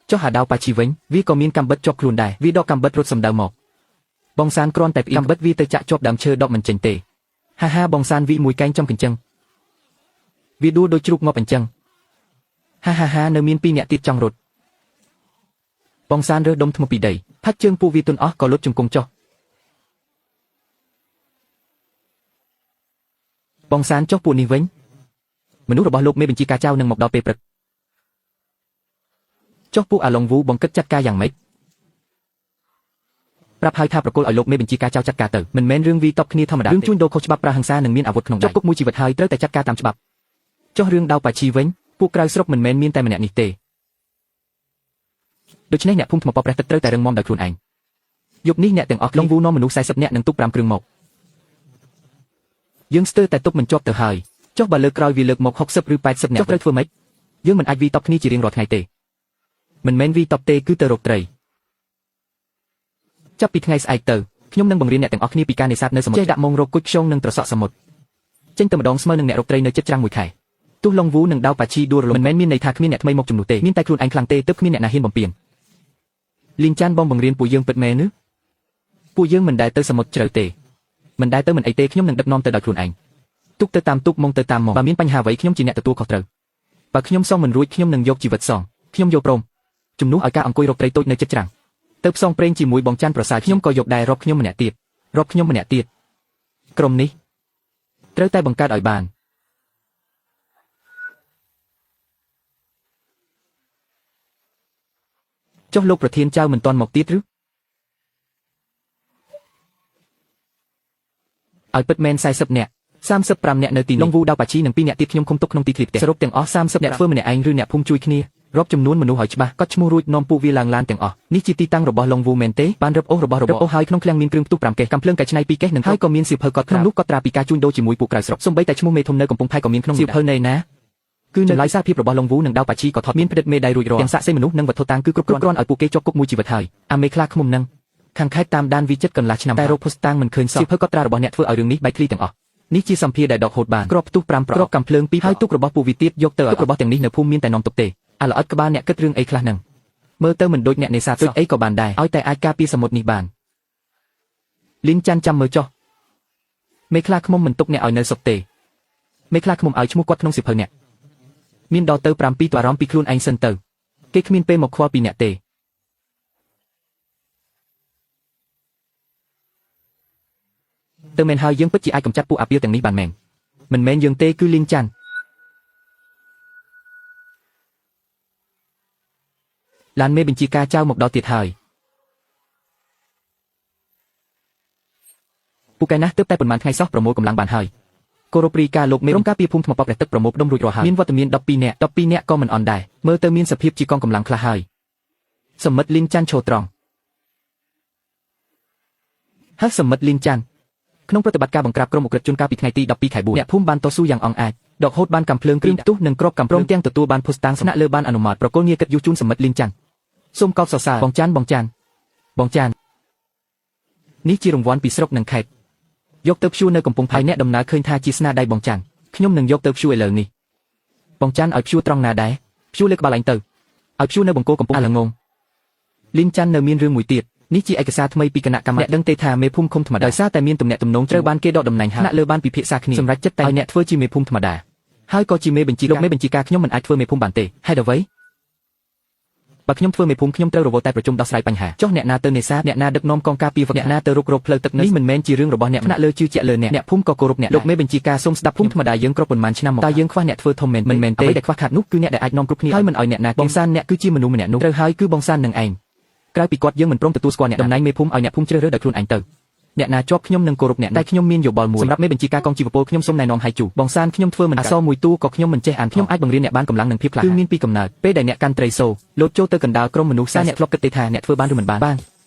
ចុះអាដាវប៉ាជីវិញវាក៏មានកាំបិតជាប់ខ្លួនដែរវាដកកាំបិតរត់សម្ដៅមកបងសានគ្រាន់តែផ្អៀងកាំបិតវាទៅចាក់ជាប់ដើមឈើដកមិនចេញទេហាបងសានវាមួយកែងចំកញ្ចឹងវាដួលដូចជ្រូកងាប់អញ្ចឹងហានៅមាន2នាក់ទៀតចង់រត់បងសានរើសដុំថ្មពីដីផាច់ជើងពួកវាទន់អស់ក៏លុតជង្គង់ចុះបងសានចុះពួកនេះវិញមនុស្សរបស់លោកមេបញ្ជាការចៅនឹងមកដល់ពេលព្រឹកចុះពួកអាឡុងវូបងគិតចាត់ការយ៉ាងម៉េចប្រាប់ហើយថាប្រគល់ឲ្យលោកមេបញ្ជាការចៅចាត់ការទៅមិនមែនរឿងវីតបគ្នាធម្មតារឿងជួញដូរខុសច្បាប់ប្រើហិង្សានិងមានអាវុធក្នុងដៃជាប់គុកមួយជីវិតហើយត្រូវតែចាត់ការតាមច្បាប់ចុះរឿងដៅប៉ាជីវិញពួកក្រៅស្រុកមិនមែនមានតែម្នាក់នេះទេដូច្នេះអ្នកភូមិថ្មប្រះទឹកត្រូវតែរឹងមាំដោយខ្លួនឯងយប់នេះអ្នកទាំងអស់ឡុងវូនាំមនុស្ស40នាក់នឹងទុក5គ្រឿងមកយើងស្ទើរតែទប់មិនជាប់ទៅហើយចុះបើលើកក្រោយវាលើកមក60ឬ80នាក់ចុះត្រូវធ្វើម៉េចយើងមិនអាចវីតបគ្នាជារៀងរាល់ថ្ងៃទេមិនមែនវីតបទេគឺទៅរកត្រីចាប់ពីថ្ងៃស្អែកទៅខ្ញុំនឹងបង្រៀនអ្នកទាំងអស់គ្នាពីការនេសាទនៅសមុទ្រចេះដាក់មងរកគុជខ្យងនិងត្រសក់សមុទ្រចេញទៅម្ដងស្មើនឹងអ្នករកត្រីនៅជិតច្រាំងមួយខែទោះឡុងវូនិងដាវប៉ាជីដួលរលំមិនមែនមានន័យថាគ្មានអ្នកថ្មីមកជំនួសទេមានតែខ្លួនឯងខ្លាំងទេទើបគ្មានអ្នកណាហ៊ានបំពេញលីងចានបងបង្រៀនពួកយើងពិតមែនឬពួកយើងមិនដែលទៅសមុទ្រជ្រៅទេមិនដែលទៅមិនអីទេខ្ញុំនឹងដឹកនាំទៅដោយខ្លួនឯងទុកទៅតាមទុកមកទៅតាមមកបើមានបញ្ហាអ្វីខ្ញុំជាអ្នកទទួលខុសត្រូវបើខ្ញុំសងមិនរួចខ្ញុំនឹងយកជីវិតសងខ្ញុំយកព្រមជំនួសឲ្យការអង្គុយរកត្រីតូចនៅជិតច្រាំងទៅផ្សងព្រេងជាមួយបងច័ន្ទប្រសាខ្ញុំក៏យកដែររកខ្ញុំម្នាក់ទៀតក្រុមនេះត្រូវតែបង្កើតឲ្យបានចុះលោកប្រធានចៅមិនទាន់មកទៀតឬឲ្យពិតមែន40នាក់35នាក់នៅទីនេះឡុងវូដាវប៉ាជីនិង2នាក់ទៀតខ្ញុំឃុំទុកក្នុងទីធ្លាផ្ទះសរុបទាំងអស់30នាក់ធ្វើម្នាក់ឯងឬអ្នកភូមិជួយគ្នារាប់ចំនួនមនុស្សឲ្យច្បាស់កត់ឈ្មោះរួចនាំពួកវាឡើងឡានទាំងអស់នេះជាទីតាំងរបស់ឡុងវូមែនទេបានរឹបអូសរបស់អូសហើយក្នុងឃ្លាំងមានគ្រឿងផ្ទុះ5កេសកាំភ្លើងកែច្នៃ2កេសនិងហើយក៏មានសៀវភៅកត់ក្នុងនោះកត់ត្រាពីការជួញដូរជាមួយពួកក្រៅស្រុកសូម្បីតែឈ្មោះមេធំនៅកំពង់ផែក៏មានក្នុងសៀវភៅនៃណាគឺចម្លើយសារភាពរបស់ឡុងវូនិងដាវប៉ាជីក៏ថតមានផ្ដិតមេដៃរួចរាល់ទាំងសាក់សេមនុស្សនិងវត្ថុតាងគឺគ្រប់គ្រាន់ឲ្យពួកគេជាប់គុកមួយជីវិតហើយអាមេខ្លាឃ្មុំនឹងខាងខេត្តតាមដានវិចិត្រកន្លះឆ្នាំតែរកភស្តុតាងមិនឃើញសោះសៀវភៅកត់ត្រារបស់អ្នកធ្វើឲ្យរឿងនេះបែកធ្លាយទាំងអស់នេះជាសម្ភារដែលដកហូតបានគ្រាប់ផ្ទុះ5ប្រអប់កាំភ្លើង2ហើយទុករបស់ពួកវាទៀតយកទៅឲ្យរបស់ទាំងនេះនៅភូមិមានតែនាំទុកទេអាល្អិតក្បាលអ្នកគិតរឿងអីខ្លះហ្នឹងមើលទៅមិនដូចអ្នកនេសាទអីក៏បានដែរឲ្យតែអាចការពារសមុទ្រនេះបានលីនចាន់ចាំមើលចុះមេខ្លាឃ្មុំមិនទុកអ្នកឲ្យនៅសុខទេមេខ្លាឃ្មុំឲ្យឈ្មោះគាត់ក្នុងសៀវភៅអ្នកមានដល់ទៅ7ទៅអារម្មណ៍ពីខ្លួនឯងសិនទៅគេគ្មានពេលមកខ្វល់ពីអ្នកទេទៅមែនហើយយើងពិតជាអាចកម្ចាត់ពួកអាពាលទាំងនេះបានមែនមិនមែនយើងទេគឺលីងចាន់ឡានមេបញ្ជាការចៅមកដល់ទៀតហើយពូកែណាស់ទើបតែប៉ុន្មានថ្ងៃសោះប្រមូលកម្លាំងបានហើយគោរពរីកាលោកមេរំការពីភូមិថ្មប៉ប្រះទឹកប្រមូលដុំរួចរាល់ហើយមានវត្តមាន12នាក់ក៏មិនអន់ដែរមើលទៅមានសភាពជាកងកម្លាំងខ្លះហើយសមិទ្ធលីងចាន់ឈរត្រង់ហើយសមិទ្ធលីងចាន់ក្នុងប្រតិបត្តិការបង្ក្រាបក្រុមអ ுக ្រិតជនកាលពីថ្ងៃទី12ខែ4អ្នកភូមិបានតស៊ូយ៉ាងអង់អាចដកហូតបានកាំភ្លើងគ្រឿងផ្ទុះនិងគ្រាប់កាំព្រមទាំងទទួលបានភស្តុតាងស្នាក់លើបានអនុម័តប្រគល់ងារកិត្តិយសជូនសមិទ្ធលីងចាន់សូមកោតសរសើរបងចាន់នេះជារង្វាន់ពីស្រុកនិងខេត្តយកទៅព្យួរនៅកំពង់ផែអ្នកដំណើរឃើញថាជាស្នាដៃបងចាន់ខ្ញុំនឹងយកទៅព្យួរឥឡូវនេះបងចាន់ឲ្យព្យួរត្រង់ណាដែរព្យួរលើក្បាលឯងទៅឲ្យព្យួរនៅបង្គោលកំពង់អាឡងងលីងចាន់នៅមានរឿងមួយទៀតនេះជាឯកសារថ្មីពីគណៈកម្មាធិការអ្នកដឹងទេថាមេភូមិឃុំធម្មតាដោយសារតែមានទំនាក់ទំនងត្រូវបានគេដកតំណែងហើយលើបានពិភាក្សាគ្នាសម្រាប់ចិត្តតែឲ្យអ្នកធ្វើជាមេភូមិធម្មតាហើយក៏ជាមេបញ្ជាលោកមេបញ្ជាការខ្ញុំមិនអាចធ្វើមេភូមិបានទេហេតុអ្វីបើខ្ញុំធ្វើមេភូមិខ្ញុំត្រូវរវល់តែប្រជុំដោះស្រាយបញ្ហាចុះអ្នកណាទៅនេសាទអ្នកណាដឹកនាំកងការពារអ្នកណាទៅរុករកផ្លូវទឹកនេះមិនមែនជារឿងរបស់អ្នកថ្នាក់លើជឿជាក់លើអ្នកភូមិក៏គោរពអ្នកលោកមេបញ្ជាការសូមស្ដាប់ភូមិធម្មតាយើងគ្រប់ប៉ុន្មានឆ្នាំមកតើយើងខ្វះអ្នកធ្វើធំមិនមែនទេអ្វីដែលខ្វះខាតនោះគឺអ្នកដែលអាចនាំគ្រប់គ្នាហើយមិនឲ្យអ្នកណាបងសានអ្នកគឺជាមនុស្សម្នាក់នោះត្រូវហើយគឺបងសាននឹងឯងក្រៅពីគាត់យើងមិនព្រមទទួលស្គាល់អ្នកតំណែងមេភូមិឲ្យអ្នកភូមិជ្រើសរើសដោយខ្លួនឯងទៅអ្នកណាជាប់ខ្ញុំនឹងគោរពអ្នកតែខ្ញុំមានយោបល់មួយសម្រាប់មេបញ្ជាការកងជីវពលខ្ញុំសូមណែនាំឲ្យជូបងសានខ្ញុំធ្វើមិនអសមួយតួក៏ខ្ញុំមិនចេះអានខ្ញុំអាចបង្រៀនអ្នកបានកម្លាំងនិងភាពក្លាហានគឺមានពីកំណើតពេលដែលអ្នកកាន់ត្រីសូលោតចូលទៅកណ្ដាលក្រុមមនុស្សសាអ្នកធ្លាប់គិតទេថាអ្នកធ្វើបានឬមិនបាន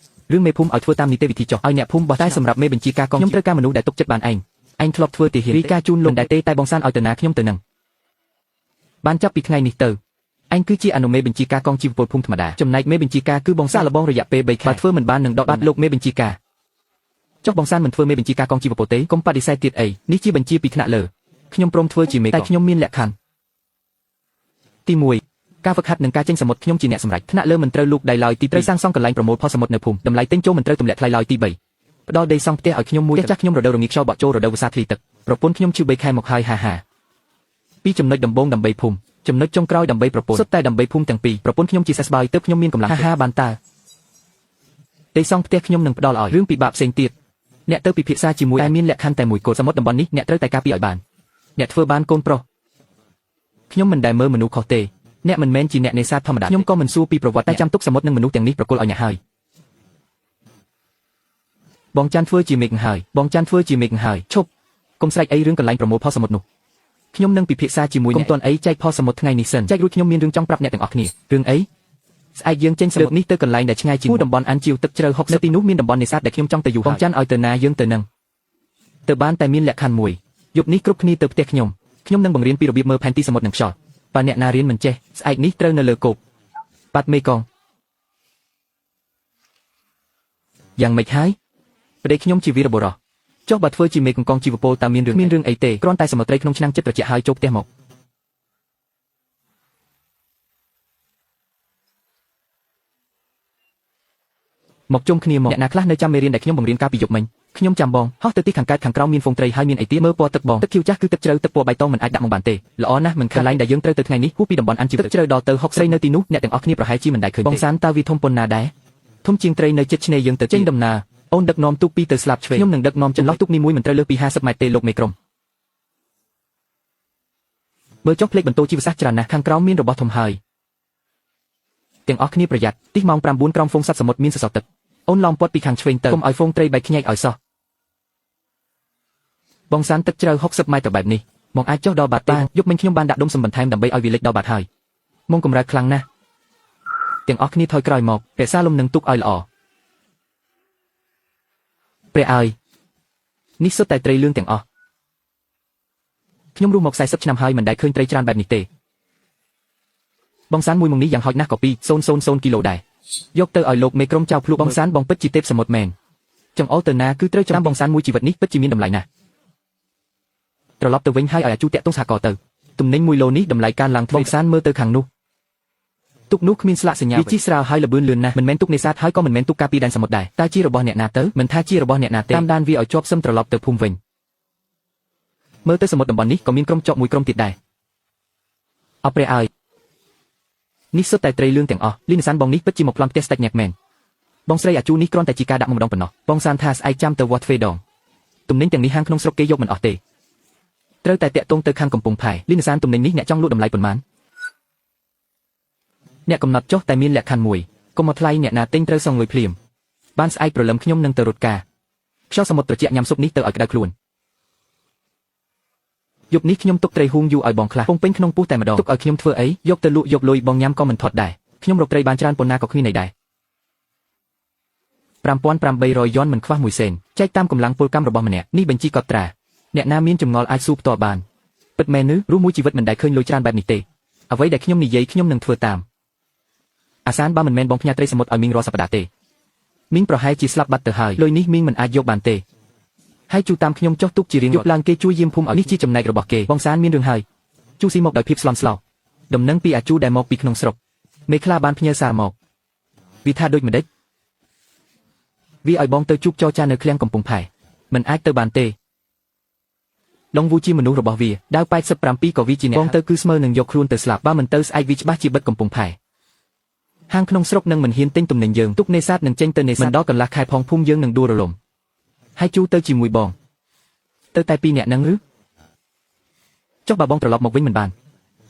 រឿងមេភូមិឲ្យធ្វើតាមនីតិវិធីចុះឲ្យអ្នកភូមិបោះតែសម្រាប់មេបញ្ជាការកងខ្ញុំត្រូវការមនុស្សដែលទុកចិត្តបានឯង អញធ្លាប់ធ្វើទាហានរីកាជូនលោកដែរទេតែបងសានឲ្យទៅណាខ្ញុំទៅនឹងបានចាប់ពីថ្ងៃនេះទៅអញគឺជាអនុមេបញ្ជាការកងជីវពលភូមិធម្មតាចំណែកមេបញ្ជាការគឺបងសានលបងរយៈពេល3ខែបើធ្វើមិនបាននឹងដកបាត់លោកមេបញ្ជាការចុះបងសានមិនធ្វើមេបញ្ជាការកងជីវពលទេកុំបដិសេធទៀតអីនេះជាបញ្ជាពីថ្នាក់លើខ្ញុំព្រមធ្វើជាមេតែខ្ញុំមានលក្ខខណ្ឌទី1ការហ្វឹកហាត់និងការចេញសមុទ្រខ្ញុំជាអ្នកសម្រេចថ្នាក់លើមិនត្រូវលូកដៃឡើយទី2ត្រូវសាងសង់កន្លែងប្រមូលផលសមុទ្រនៅភូមិតម្លៃទិញចូលមិនត្រូវទម្លាក់ថ្លៃឡើយទី3ផ្ដល់ដីសង់ផ្ទះឲ្យខ្ញុំមួយចាស់ខ្ញុំរដូវរងាខ្យល់បក់ចូលរដូវវស្សាធ្លីទឹកប្រពន្ធខ្ញុំឈឺ3ខែមកហើយហាពីចំណុចដំបូងដើម្បីភូមិចំណុចចុងក្រោយដើម្បីប្រពន្ធសុទ្ធតែដើម្បីភូមិទាំងពីរប្រពន្ធខ្ញុំជាសះស្បើយទើបខ្ញុំមានកម្លាំងហាបានតើដីសង់ផ្ទះខ្ញុំនឹងផ្ដល់ឲ្យរឿងពិបាកផ្សេងទៀតអ្នកទៅពិភាក្សាជាមួយតែមានលក្ខខណ្ឌតែមួយគោលសមុទ្រតំបន់នេះអ្នកត្រូវតែការពារឲ្យបានអ្នកធ្វើបានកូនប្រុសខ្ញុំមិនដែលមើលមនុស្សខុសទេអ្នកមិនមែនជាអ្នកនេសាទធម្មតាខ្ញុំក៏មិនសួរពីប្រវត្តិតែចាំទុកសមុទ្រនិងមនុស្សទាំងនេះប្រគល់ឲ្យអ្នកហើយបងចាន់ធ្វើជាមេឃហើយបងចាន់ធ្វើជាមេឃហើយឈប់កុំស្រែកអីរឿងកន្លែងប្រមូលផលសមុទ្រនោះខ្ញុំនឹងពិភាក្សាជាមួយអ្នកកុំទាន់អីចែកផលសមុទ្រថ្ងៃនេះសិនចែករួចខ្ញុំមានរឿងចង់ប្រាប់អ្នកទាំងអស់គ្នារឿងអីស្អែកយើងចេញសមុទ្រនេះទៅកន្លែងដែលឆ្ងាយជាងតំបន់អានជីវទឹកជ្រៅ60នៅទីនោះមានតំបន់នេសាទដែលខ្ញុំចង់ទៅយូរបងចាន់ឲ្យទៅណាយើងទៅនឹងទៅបានតែមានលក្ខខណ្ឌមួយយប់នេះគ្រប់គ្នាទៅផ្ទះខ្ញុំនឹងបង្រៀនពីរបៀបមើលផែនទីសមុទ្រនិងខ្យល់បើអ្នកណារៀនមិនចេះស្អែកនេះត្រូវនៅលើគោកបាត់មេកងយ៉ាងម៉េចហើយប្តីខ្ញុំជាវីរបុរសចុះបើធ្វើជាមេកងជីវពលតើមានរឿងអីទេគ្រាន់តែសមុទ្រត្រីក្នុងឆ្នាំងចិត្តត្រជាក់ហើយចូលផ្ទះមកជុំគ្នាមកអ្នកណាខ្លះនៅចាំមេរៀនដែលខ្ញុំបង្រៀនកាលពីយប់មិញខ្ញុំចាំបងហោះទៅទីខាងកើតខាងក្រោមមានហ្វូងត្រីហើយមានអីទៀតមើលពណ៌ទឹកបងទឹកខៀវចាស់គឺទឹកជ្រៅទឹកពណ៌បៃតងមិនអាចដាក់មកបានទេល្អណាស់មិនខានឡាញដែលយើងត្រូវទៅថ្ងៃនេះហួសពីតំបន់អានជីវទឹកជ្រៅដល់ទៅ60ស្រីនៅទីនោះអ្នកទាំងអស់គ្នាប្រហែលជាមិនដែលឃើញទេបងសានតើវាធំប៉ុណ្ណាដែរធំជាងត្រីនៅជិតឆ្នេរយើងទៅចេញដំណើរអូនដឹកនាំទូកពីទៅស្លាប់ឆ្វេងខ្ញុំនឹងដឹកនាំចន្លោះទូកនីមួយមិនត្រូវលើសពី50ម៉ែត្រទេលោកមេក្រុមមើលចុះភ្លេចបន្ទោជីវសាស្ត្រច្រើនណាស់ខាងក្រោមមានរបស់ធំហើយទាំងអស់គ្នាប្រយ័ត្នទីម៉ោង9ក្រោមហ្វូងសត្វសមុទ្រមានសសរទឹកអូនឡំពាត់ពីខាងឆ្វេងទៅកុំឲ្យហ្វូងត្រីបែកខ្ញែកឲ្យសោះបងសានទឹកជ្រៅ60ម៉ែត្របែបនេះមកអាចចុះដល់បាត់បានយប់មិញខ្ញុំបានដាក់ដុំសំបន្ថែមដើម្បីឲ្យវាលិចដល់បាត់ហើយមកកម្រើកខ្លាំងណាស់ទាំងអស់គ្នាថយក្រោយមករក្សាលំនឹងទុកឲ្យល្អព្រះអើយនេះសុទ្ធតែត្រីលឿងទាំងអស់ខ្ញុំរស់មក40ឆ្នាំហើយមិនដែលឃើញត្រីច្រើនបែបនេះទេបងសានមួយមុងនេះយ៉ាងហោចណាស់ក៏2.000 គីឡូដែរយកទៅឲ្យលោកមេក្រុមចៅភ្លុកបងសានបងពិតជាទេពសមុទ្រមែនចង្អុលទៅណាគឺត្រូវចាំបងសានមួយជីវិតនេះពិតជាមានតម្លៃណាស់ត្រឡប់ទៅវិញហើយឲ្យអាជូតាក់ទងសហករណ៍ទៅទំនិញ1 ឡូនេះតម្លៃកើនឡើងបងសានមើលទៅខាងនោះទុកនោះគ្មានស្លាកសញ្ញាវាជីស្រាលហើយលបឿនលឿនណាស់មិនមែនទុកនេសាទហើយក៏មិនមែនទុកការពីដែនសមុទ្រដែរតែជារបស់អ្នកណាទៅមិនថាជារបស់អ្នកណាទេតាមដានវាឲ្យជាប់សឹមត្រឡប់ទៅភូមិវិញមើលទៅសមុទ្រតំបន់នេះក៏មានក្រុមចប់មួយក្រុមទៀតដែរអព្រះអើយនេះសុទ្ធតែត្រីលឿងទាំងអស់លីនសានបងនេះពិតជាមកប្លន់ផ្ទះស្ដេចញ៉ាក់មែនបងស្រីអាជូនេះគ្រាន់តែជាការដាក់ម្ដងប៉ុណ្ណោះបងសានថាស្អែកចាំទៅវត្តទ្វេដងទំនិញទាំងនេះហាងក្នុងស្រុកគេយកមិនអស់ទេត្រូវតែតាក់ទងទៅខាងកំពង់ផែលីនសានទំនិញនេះអ្នកចង់លក់តម្លៃប៉ុន្មានអ្នកកំណត់ចុះតែមានលក្ខខណ្ឌមួយកុំមកថ្លៃអ្នកណាទិញត្រូវសងលុយភ្លាមបានស្អែកព្រលឹមខ្ញុំនឹងទៅរត់ការខ្យល់សមុទ្រត្រជាក់ញ៉ាំស៊ុបនេះទៅឲ្យក្តៅខ្លួនយប់នេះខ្ញុំទុកត្រីហួងយូរឲ្យបងខ្លះពងពេញក្នុងពោះតែម្ដងទុកឲ្យខ្ញុំធ្វើអីយកទៅលក់យកលុយបងញ៉ាំក៏មិនថត់ដែរខ្ញុំរកត្រីបានច្រើនប៉ុណ្ណាក៏គ្មានន័យដែរ5800យ៉នមិនខ្វះ1សេនចែកតាមកម្លាំងពលកម្មរបស់ម្នាក់នេះបញ្ជីកត់ត្រាអ្នកណាមានចម្ងល់អាចសួរផ្ទាល់បានពិតមែនឬរស់មួយជីវិតមិនដែលឃើញលុយច្រើនបែបនេះទេអ្វីដែលខ្ញុំនិយាយខ្ញុំនឹងធ្វើតាមអាសានបើមិនមែនបងផ្ញើត្រីសមុទ្រឲ្យមីងរាល់សប្តាហ៍ទេមីងប្រហែលជាស្លាប់បាត់ទៅហើយលុយនេះមីងមិនអាចយកបានទេហើយជូតាមខ្ញុំចុះទុកជារៀងយប់ឡើងគេជួយយាមភូមិឲ្យនេះជាចំណែករបស់គេបងសានមានរឿងហើយជូស៊ីមកដោយភាពស្លន់ស្លោដំណឹងពីអាជូដែលមកពីក្នុងស្រុកមេខ្លះបានផ្ញើសារមកវាថាដូចម្ដេចវាឲ្យបងទៅជួបចរចានៅឃ្លាំងកំពង់ផែមិនអាចទៅបានទេឡុងវូជាមនុស្សរបស់វាដាវ87ក៏វាជាអ្នកបងទៅគឺស្មើនឹងយកខ្លួនទៅស្លាប់បើមិនទៅស្អែកវាច្បាស់ជាបិទកំពង់ផែហាងក្នុងស្រុកនឹងមិនហ៊ានទិញទំនិញយើងទុកនេសាទនឹងចេញទៅនេសាទមិនដល់កន្លះខែផងភូមិយើងនឹងដួលរលំហើយជូទៅជាមួយបងទៅតែ2នាក់នឹងឬចុះបើបងត្រឡប់មកវិញមិនបាន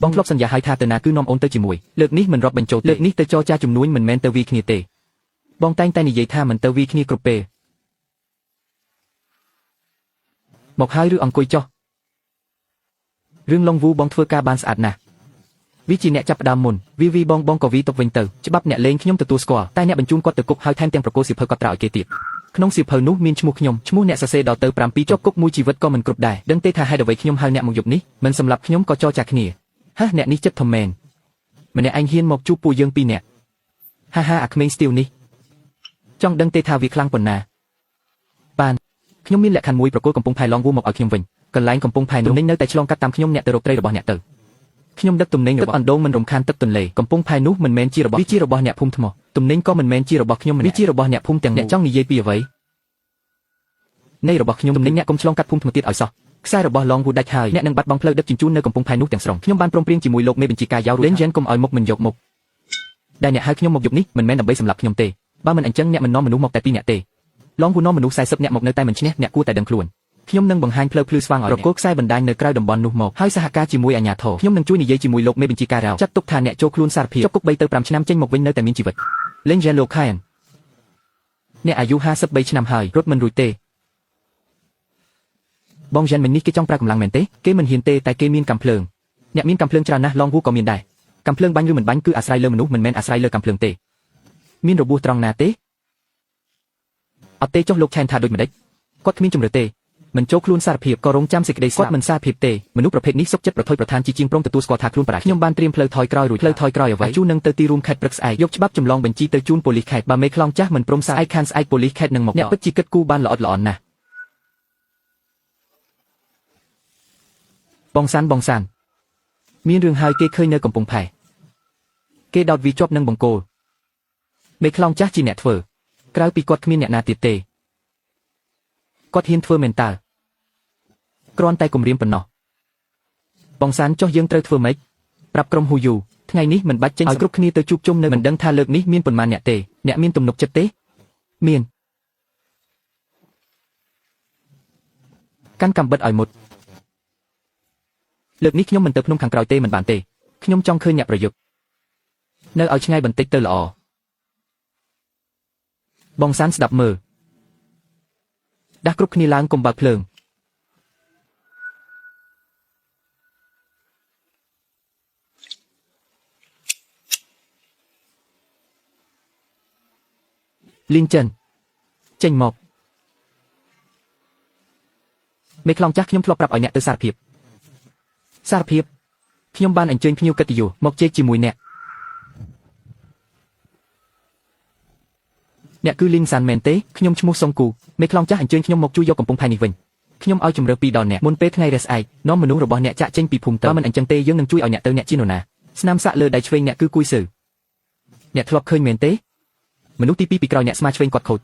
បងធ្លាប់សន្យាឲ្យថាទៅណាគឺនាំអូនទៅជាមួយលើកនេះមិនរាប់បញ្ចូលលើកនេះទៅចរចាជំនួញមិនមែនទៅវាគ្នាទេបងតែងតែនិយាយថាមិនទៅវាគ្នាគ្រប់ពេលមកហើយឬអង្គុយចុះរឿងឡុងវូបងធ្វើការបានស្អាតណាស់វាជាអ្នកចាប់ផ្ដើមមុនវីបងក៏វីទុកវិញទៅច្បាប់អ្នកលេងខ្ញុំទទួលស្គាល់តែអ្នកបញ្ជូនគាត់ទៅគុកហើយថែមទាំងប្រកួតសៀវភៅគាត់ត្រាឲ្យគេទៀត ក្នុងសៀវភៅនោះមានឈ្មោះខ្ញុំឈ្មោះអ្នកសរសេរដល់ទៅ7ជាប់គុកមួយជីវិតក៏មិនគ្រប់ដែរដឹងទេថាហេតុអ្វីខ្ញុំហៅអ្នកមកយប់នេះមិនសម្រាប់ខ្ញុំក៏ចរចាគ្នាហ៎អ្នកនេះចិត្តធំមែនម្នាក់ឯងហ៊ានមកជួបពួកយើង2នាក់ហាហាអាក្មេងស្ទាវនេះចង់ដឹងទេថាវាខ្លាំងប៉ុណ្ណាបានខ្ញុំមានលក្ខខណ្ឌមួយប្រគល់កំពង់ផែឡងវូមកឲ្យខ្ញុំវិញកន្លែងកំពង់ផែនោះនៅតែឆ្លងកាត់តាមខ្ញុំអ្នកទៅរកត្រីរបស់អ្នកទៅខ្ញុំដឹកទំនិញរបស់អណ្ដូងមិនរំខានទឹកទន្លេកំពង់ផែនោះមិនមែនជារបស់វាជារបស់អ្នកភូមិថ្មទំនិញក៏មិនមែនជារបស់ខ្ញុំវាជារបស់អ្នកភូមិទាំងអ្នកចង់និយាយពីអ្វីនៃរបស់ខ្ញុំទំនិញអ្នកកុំឆ្លងកាត់ភូមិថ្មទៀតឲ្យសោះខ្សែរបស់ឡងវូដាច់ហើយអ្នកនឹងបាត់បង់ផ្លូវដឹកជញ្ជូននៅកំពង់ផែនោះទាំងស្រុងខ្ញុំបានព្រមព្រៀងជាមួយលោកមេបញ្ជាការយ៉ាវលេងយ៉ែនកុំឲ្យមុខមិនយកមុខដែលអ្នកហៅខ្ញុំមកយប់នេះមិនមែនដើម្បីសម្លាប់ខ្ញុំទេបើមិនអញ្ចឹងអ្នកមិននាំមនុស្សមកតែ2នាក់ទេឡងវូនាំមនុស្ស40នាក់មកនៅតែមិនឈ្នះអ្នកគួរតែដឹងខ្លួនខ្ញុំនឹងបង្ហាញផ្លូវភ្លឺស្វាងឲ្យរកខ្សែបណ្ដាញនៅក្រៅតំបន់នោះមកហើយសហការជាមួយអាជ្ញាធរខ្ញុំនឹងជួយនិយាយជាមួយលោកមេបញ្ជាការរ៉ាវចាត់ទុកថាអ្នកចូលខ្លួនសារភាពជាប់គុក3ទៅ5ឆ្នាំចេញមកវិញនៅតែមានជីវិតលេងយ៉ែលោកខែនអ្នកអាយុ53ឆ្នាំហើយរត់មិនរួចទេបងយ៉ែនមិញនេះគេចង់ប្រើកម្លាំងមែនទេគេមិនហ៊ានទេតែគេមានកាំភ្លើងអ្នកមានកាំភ្លើងច្រើនណាស់ឡងវូក៏មានដែរកាំភ្លើងបាញ់ឬមិនបាញ់គឺអាស្រ័យលើមនុស្សមិនមែនអាស្រ័យលើកាំភ្លើងទេមានរបួសត្រង់ណាទេអត់ទេចុះលោកខែនថាដូចម្ដេចគាត់គ្មានជំរឿទេមិនចូលខ្លួនសារភាពក៏រងចាំសេចក្តីស្លាប់គាត់មិនសារភាពទេមនុស្សប្រភេទនេះសុខចិត្តប្រថុយប្រឋានជាងព្រមទទួលស្គាល់ថាខ្លួនបរាជខ្ញុំបានត្រៀមផ្លូវថយក្រោយរួចផ្លូវថយក្រោយអ្វីជួននឹងទៅទីរួមខេត្តព្រឹកស្អែកយកច្បាប់ចម្លងបញ្ជីទៅជូនប៉ូលីសខេត្តបើមេខ្លោងចាស់មិនព្រមសារឯកខានស្អែកប៉ូលីសខេត្តនឹងមកអ្នកពិតជាគិតគូរបានល្អិតល្អន់ណាស់បងសានមានរឿងហើយគេឃើញនៅកំពង់ផែគេដោតវាជាប់នឹងបង្គោលមេខ្លោងចាស់ជាអ្នកធ្វើក្រៅពីគាត់គ្មានអ្នកណាទៀតទេគាត់ហ៊ានធ្វើមែនតើគ្រាន់តែគំរាមប៉ុណ្ណោះបងសានចុះយើងត្រូវធ្វើម៉េចប្រាប់ក្រុមហ៊ូយូថ្ងៃនេះមិនបាច់ចេញឲ្យគ្រប់គ្នាទៅជួបជុំនៅមិនដឹងថាលើកនេះមានប៉ុន្មានអ្នកទេអ្នកមានទំនុកចិត្តទេមានកាន់កាំបិតឲ្យមុតលើកនេះខ្ញុំមិនទៅភ្នំខាងក្រោយទេមិនបានទេខ្ញុំចង់ឃើញអ្នកប្រយុទ្ធនៅឲ្យឆ្ងាយបន្តិចទៅល្អបងសានស្ដាប់មើលដាស់គ្រប់គ្នាឡើងកុំបើកភ្លើងលីងចិនចេញមកមេខ្លោងចាស់ខ្ញុំធ្លាប់ប្រាប់ឲ្យអ្នកទៅសារភាពខ្ញុំបានអញ្ជើញភ្ញៀវកិត្តិយសមកជែកជាមួយអ្នកគឺលីងសានមែនទេខ្ញុំឈ្មោះសុងគូមេខ្លោងចាស់អញ្ជើញខ្ញុំមកជួយយកកំពង់ផែនេះវិញខ្ញុំឲ្យជំរឿ2ដល់អ្នកមុនពេលថ្ងៃរះស្អែកនាំមនុស្សរបស់អ្នកចាក់ចេញពីភូមិទៅមិនអញ្ចឹងទេយើងនឹងជួយឲ្យអ្នកទៅអ្នកជានរណាស្នាមសាក់លើដៃឆ្វេងអ្នកគឺគួយសឺអ្នកធ្លាប់ឃើញមែនទេមនុស្សទី2ពីក្រោយអ្នកស្មាឆ្វេងគាត់ខូច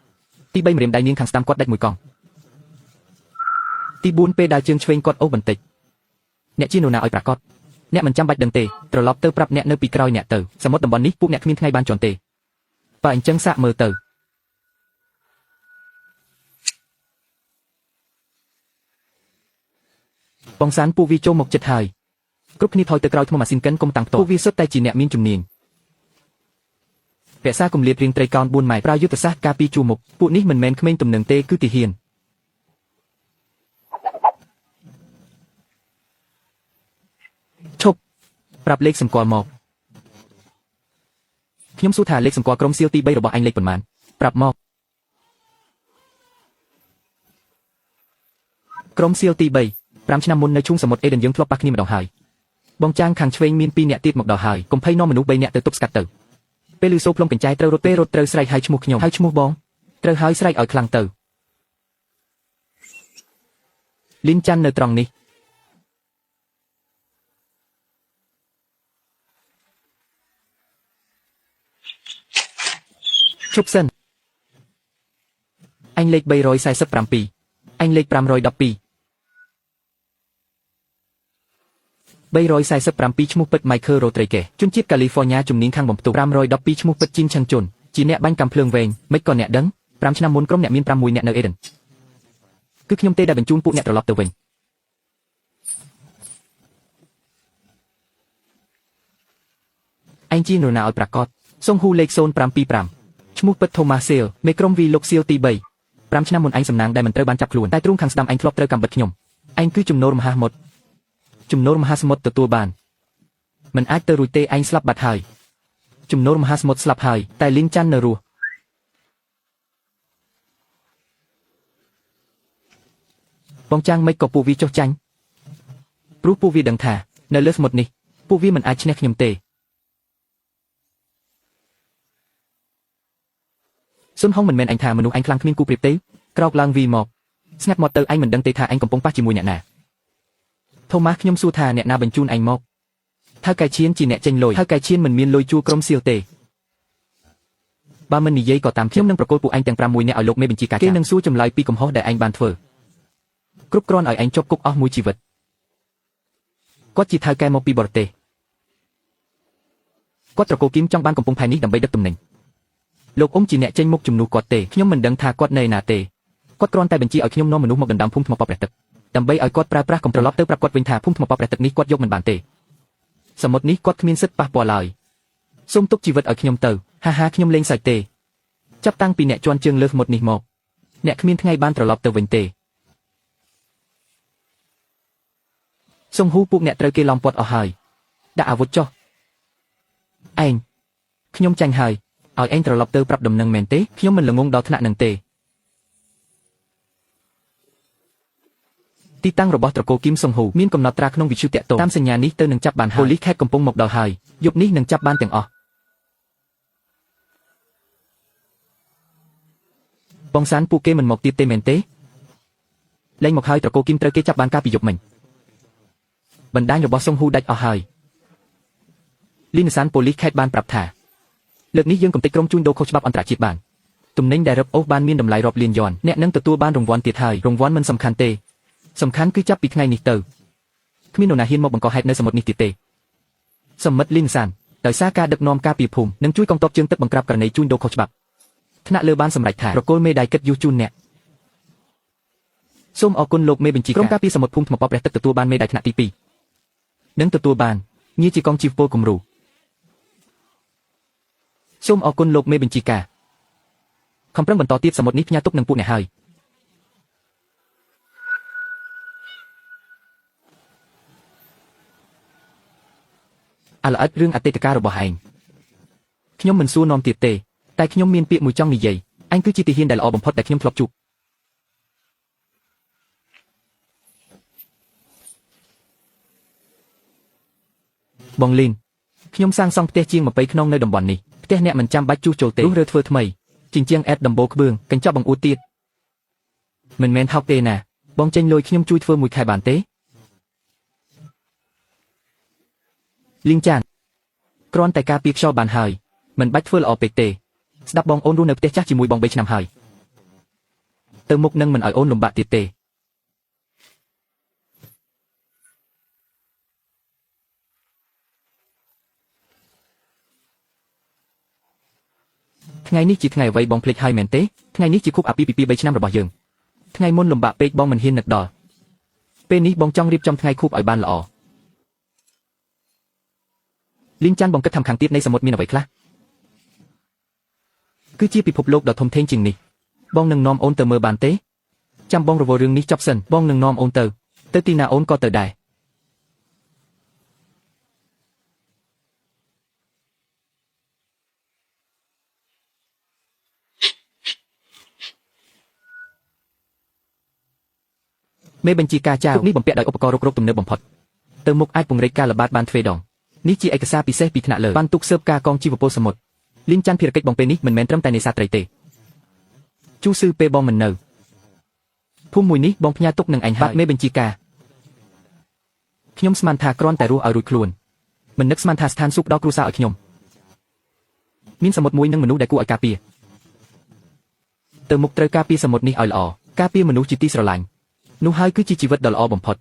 ទី3ម្រាមដៃនាងខាងស្ដាំគាត់ដាច់មួយកង់ទី4ពេលដើរជើងឆ្វេងគាត់អូសបន្តិចអ្នកជានរណាឲ្យប្រកាសអ្នកមិនចាំបាច់ដឹងទេត្រឡប់ទៅប្រាប់អ្នកនៅពីក្រោយអ្នកទៅសមុទ្រតំបន់នេះពួកអ្នកគ្មានថ្ងៃបានជន់ទេបើអញ្ចឹងសាកមើលទៅបងសានពួកវាចូលមកចិត្តហើយគ្រប់គ្នាថយទៅក្រោយថ្មម៉ាស៊ីនកិនកុំតាំងតពួកវាសុទ្ធតែជាអ្នកមានជំនាញរក្សាគម្លាតរៀងត្រីកោណ4ម៉ែត្រប្រើយុទ្ធសាស្ត្រការពារជួរមុខពួកនេះមិនមែនក្មេងទំនើងទេគឺទាហានឈប់ប្រាប់លេខសម្គាល់មកខ្ញុំសួរថាលេខសម្គាល់ក្រុមសៀលទី3របស់អញលេខប៉ុន្មានប្រាប់មកក្រុមសៀលទី3 5ឆ្នាំមុននៅឈូងសមុទ្រអេដិនយើងធ្លាប់ប៉ះគ្នាម្ដងហើយបងចាងខាងឆ្វេងមាន2នាក់ទៀតមកដល់ហើយកុំភ័យនាំមនុស្ស3នាក់ទៅទប់ស្កាត់ទៅពេលលឺសូរផ្លុំកញ្ចែត្រូវរត់ត្រូវស្រែកឲ្យឈ្មោះខ្ញុំហើយឈ្មោះបងត្រូវហើយស្រែកឲ្យខ្លាំងទៅលីនចាន់នៅត្រង់នេះជប់សិនអញលេខ347អញលេខ512 347ឈ្មោះពិត Michael Rodriguez ជនជាតិកាលីហ្វ័រញ៉ាជំនាញខាងបំផ្ទុះ512ឈ្មោះពិត Jin Chang Chun ជាអ្នកបាញ់កាំភ្លើងវែងមិនក៏អ្នកដឹង5ឆ្នាំមុនក្រុមអ្នកមាន6អ្នកនៅ Eden គឺខ្ញុំទេដែលបញ្ជូនពួកអ្នកត្រឡប់ទៅវិញឯងជានរណាឲ្យប្រកាសសុងហ៊ូលេខ055ឈ្មោះពិត Thomas Seal មេក្រុមវីលោកសៀលទី3 5ឆ្នាំមុនឯងសំណាងដែលមិនត្រូវបានចាប់ខ្លួនតែទ្រូងខាងស្ដាំឯងធ្លាប់ត្រូវកំបិតខ្ញុំឯងគឺជំនោរមហាសមុទ្រទទួលបានមិនអាចទៅរួចទេឯងស្លាប់បាត់ហើយជំនោរមហាសមុទ្រស្លាប់ហើយតែលីងចាន់នៅរស់ បងចាំងមិនក៏ពួកវាចុះចាញ់ព្រោះពួកវាដឹងថានៅលើសមុទ្រនេះពួកវាមិនអាចឈ្នះខ្ញុំទេសុនហុងមិនមែនអញថាមនុស្សអញខ្លាំងគ្មានគូប្រៀបទេក្រោកឡើងវីមកស្ងាត់មកទៅអញមិនដឹងទេថាអញកំពុងប៉ះជាមួយអ្នកណាថូម៉ាស់ខ្ញុំសួរថាអ្នកណាបញ្ជូនអញមកថៅកែឈៀនជាអ្នកចេញលុយថៅកែឈៀនមិនមានលុយជួក្រុមសៀលទេបើមិននិយាយក៏តាមខ្ញុំនឹងប្រកល់ពួកអញទាំង6នាក់ឲ្យលោកមេបញ្ជាការគេនឹងសួរចម្លើយពីកំហុសដែលអញបានធ្វើគ្រប់គ្រាន់ឲ្យអញជាប់គុកអស់មួយជីវិតគាត់ជាថៅកែមកពីបរទេសគាត់ត្រកូលគីមចង់បានកំពង់ផែនេះដើម្បីដឹកទំនិញលោកអ៊ុំជាអ្នកចេញមុខជំនួសគាត់ទេខ្ញុំមិនដឹងថាគាត់នៅណាទេគាត់គ្រាន់តែបញ្ជាឲ្យខ្ញុំនាំមនុស្សមកដណ្ដើមភូមិថ្មប៉ព្រះទឹកដើម្បីឲ្យគាត់ប្រើប្រាស់កំត្រឡប់ទៅប្រាប់គាត់វិញថាភូមិថ្មប៉ព្រះទឹកនេះគាត់យកមិនបានទេសមុទ្រនេះគាត់គ្មានសិទ្ធិប៉ះពាល់ឡើយសូមទុកជីវិតឲ្យខ្ញុំទៅហាខ្ញុំលេងសើចទេចាប់តាំងពីអ្នកជន់ជើងលើសមុទ្រនេះមកអ្នកគ្មានថ្ងៃបានត្រឡប់ទៅវិញទេសុងហ៊ូពួកអ្នកត្រូវគេឡោមព័ទ្ធអស់ហើយដាក់អាវុធចុះឯងខ្ញុំចាញ់ហើយឲ្យឯងត្រឡប់ទៅប្រាប់ដំណឹងមែនទេខ្ញុំមិនល្ងងដល់ថ្នាក់នឹងទេទីតាំងរបស់ត្រកូលគីមសុងហ៊ូមានកំណត់ត្រាក្នុងវិទ្យុតាក់ទងតាមសញ្ញានេះទៅនឹងចាប់បានហើយប៉ូលីសខេត្តកំពុងមកដល់ហើយយប់នេះនឹងចាប់បានទាំងអស់បងសានពួកគេមិនមកទៀតទេមែនទេលែងមកហើយត្រកូលគីមត្រូវគេចាប់បានកាលពីយប់មិញបណ្ដាញរបស់សុងហ៊ូដាច់អស់ហើយលីនសានប៉ូលីសខេត្តបានប្រាប់ថាលើកនេះយើងកំទេចក្រុមជួញដូរខុសច្បាប់អន្តរជាតិបានទំនិញដែលរឹបអូសបានមានតម្លៃរាប់លានយ៉នអ្នកនឹងទទួលបានរង្វាន់ទៀតហើយរង្វាន់មិនសំខាន់ទេសំខាន់គឺចាប់ពីថ្ងៃនេះទៅគ្មាននរណាហ៊ានមកបង្កហេតុនៅសមុទ្រនេះទៀតទេសមិទ្ធលីនសានដោយសារការដឹកនាំការពីភូមិនិងជួយកងទ័ពជើងទឹកបង្ក្រាបករណីជួញដូរខុសច្បាប់ថ្នាក់លើបានសម្រេចថាប្រគល់មេដាយគិតយុះជូនអ្នកសូមអរគុណលោកមេបញ្ជាការក្រុមការពីសមុទ្រភូមិថ្មប៉ព្រះទឹកទទួលបានមេដាយថ្នាក់ទី2និងទទួលបានងារជាកងជីវពលគំរូសូមអរគុណលោកមេបញ្ជាការខំប្រឹងបន្តទៀតសមុទ្រនេះផ្ញើទុកនឹងពួកអ្នកហើយអាល្អិតរឿងអតីតកាលរបស់ឯងខ្ញុំមិនសួរនាំទៀតទេតែខ្ញុំមានពាក្យមួយចង់និយាយអញគឺជាទាហានដែលល្អបំផុតដែលខ្ញុំធ្លាប់ជួបបងលីនខ្ញុំសាងសង់ផ្ទះជាង20ខ្នងនៅតំបន់នេះផ្ទះអ្នកមិនចាំបាច់ជួសជុលទេឬរើធ្វើថ្មីជញ្ជាំងអេតដំបូលក្បឿងកញ្ចក់បង្អួតទៀតមិនមែនថោកទេណាបងចេញលុយខ្ញុំជួយធ្វើមួយខែបានទេលីងចានគ្រាន់តែការពារខ្យល់បានហើយមិនបាច់ធ្វើល្អពេកទេស្ដាប់បងអូនរស់នៅផ្ទះចាស់ជាមួយបង3ឆ្នាំហើយទៅមុខនឹងមិនឲ្យអូនលំបាកទៀតទេថ្ងៃនេះជាថ្ងៃអ្វីបងភ្លេចហើយមែនទេថ្ងៃនេះជាខួបអាពាហ៍ពិពាហ៍3ឆ្នាំរបស់យើងថ្ងៃមុនលំបាកពេកបងមិនហ៊ាននឹកដល់ពេលនេះបងចង់រៀបចំថ្ងៃខួបឲ្យបានល្អលីងចាន់បងគិតថាខាងទៀតនៃសមុទ្រមានអ្វីខ្លះគឺជាពិភពលោកដ៏ធំធេងជាងនេះបងនឹងនាំអូនទៅមើលបានទេចាំបងរវល់រឿងនេះចប់សិនបងនឹងនាំអូនទៅទីណាអូនក៏ទៅដែរមេបញ្ជាការចៅនេះបំពាក់ដោយឧបករណ៍រុករកទំនើបបំផុតទៅមុខអាចពង្រីកការល្បាតបានទ្វេដងនេះជាឯកសារពិសេសពីថ្នាក់លើបានទុកស៊ើបការកងជីវពលសមុទ្រលីងចាន់ភារកិច្ចបងពេលនេះមិនមែនត្រឹមតែនេសាទត្រីទេជូស៊ឺពេលបងមិននៅភូមិមួយនេះបងផ្ញើទុកនឹងអញហើយមេបញ្ជាការខ្ញុំស្មានថាគ្រាន់តែរស់ឲ្យរួចខ្លួនមិននឹកស្មានថាស្ថានសុខដល់គ្រួសារឲ្យខ្ញុំមានសមុទ្រមួយនឹងមនុស្សដែលគួរឲ្យការពារទៅមុខត្រូវការពារសមុទ្រនេះឲ្យល្អការពារមនុស្សជាទីស្រឡាញ់នោះហើយគឺជាជីវិតដ៏ល្អបំផុត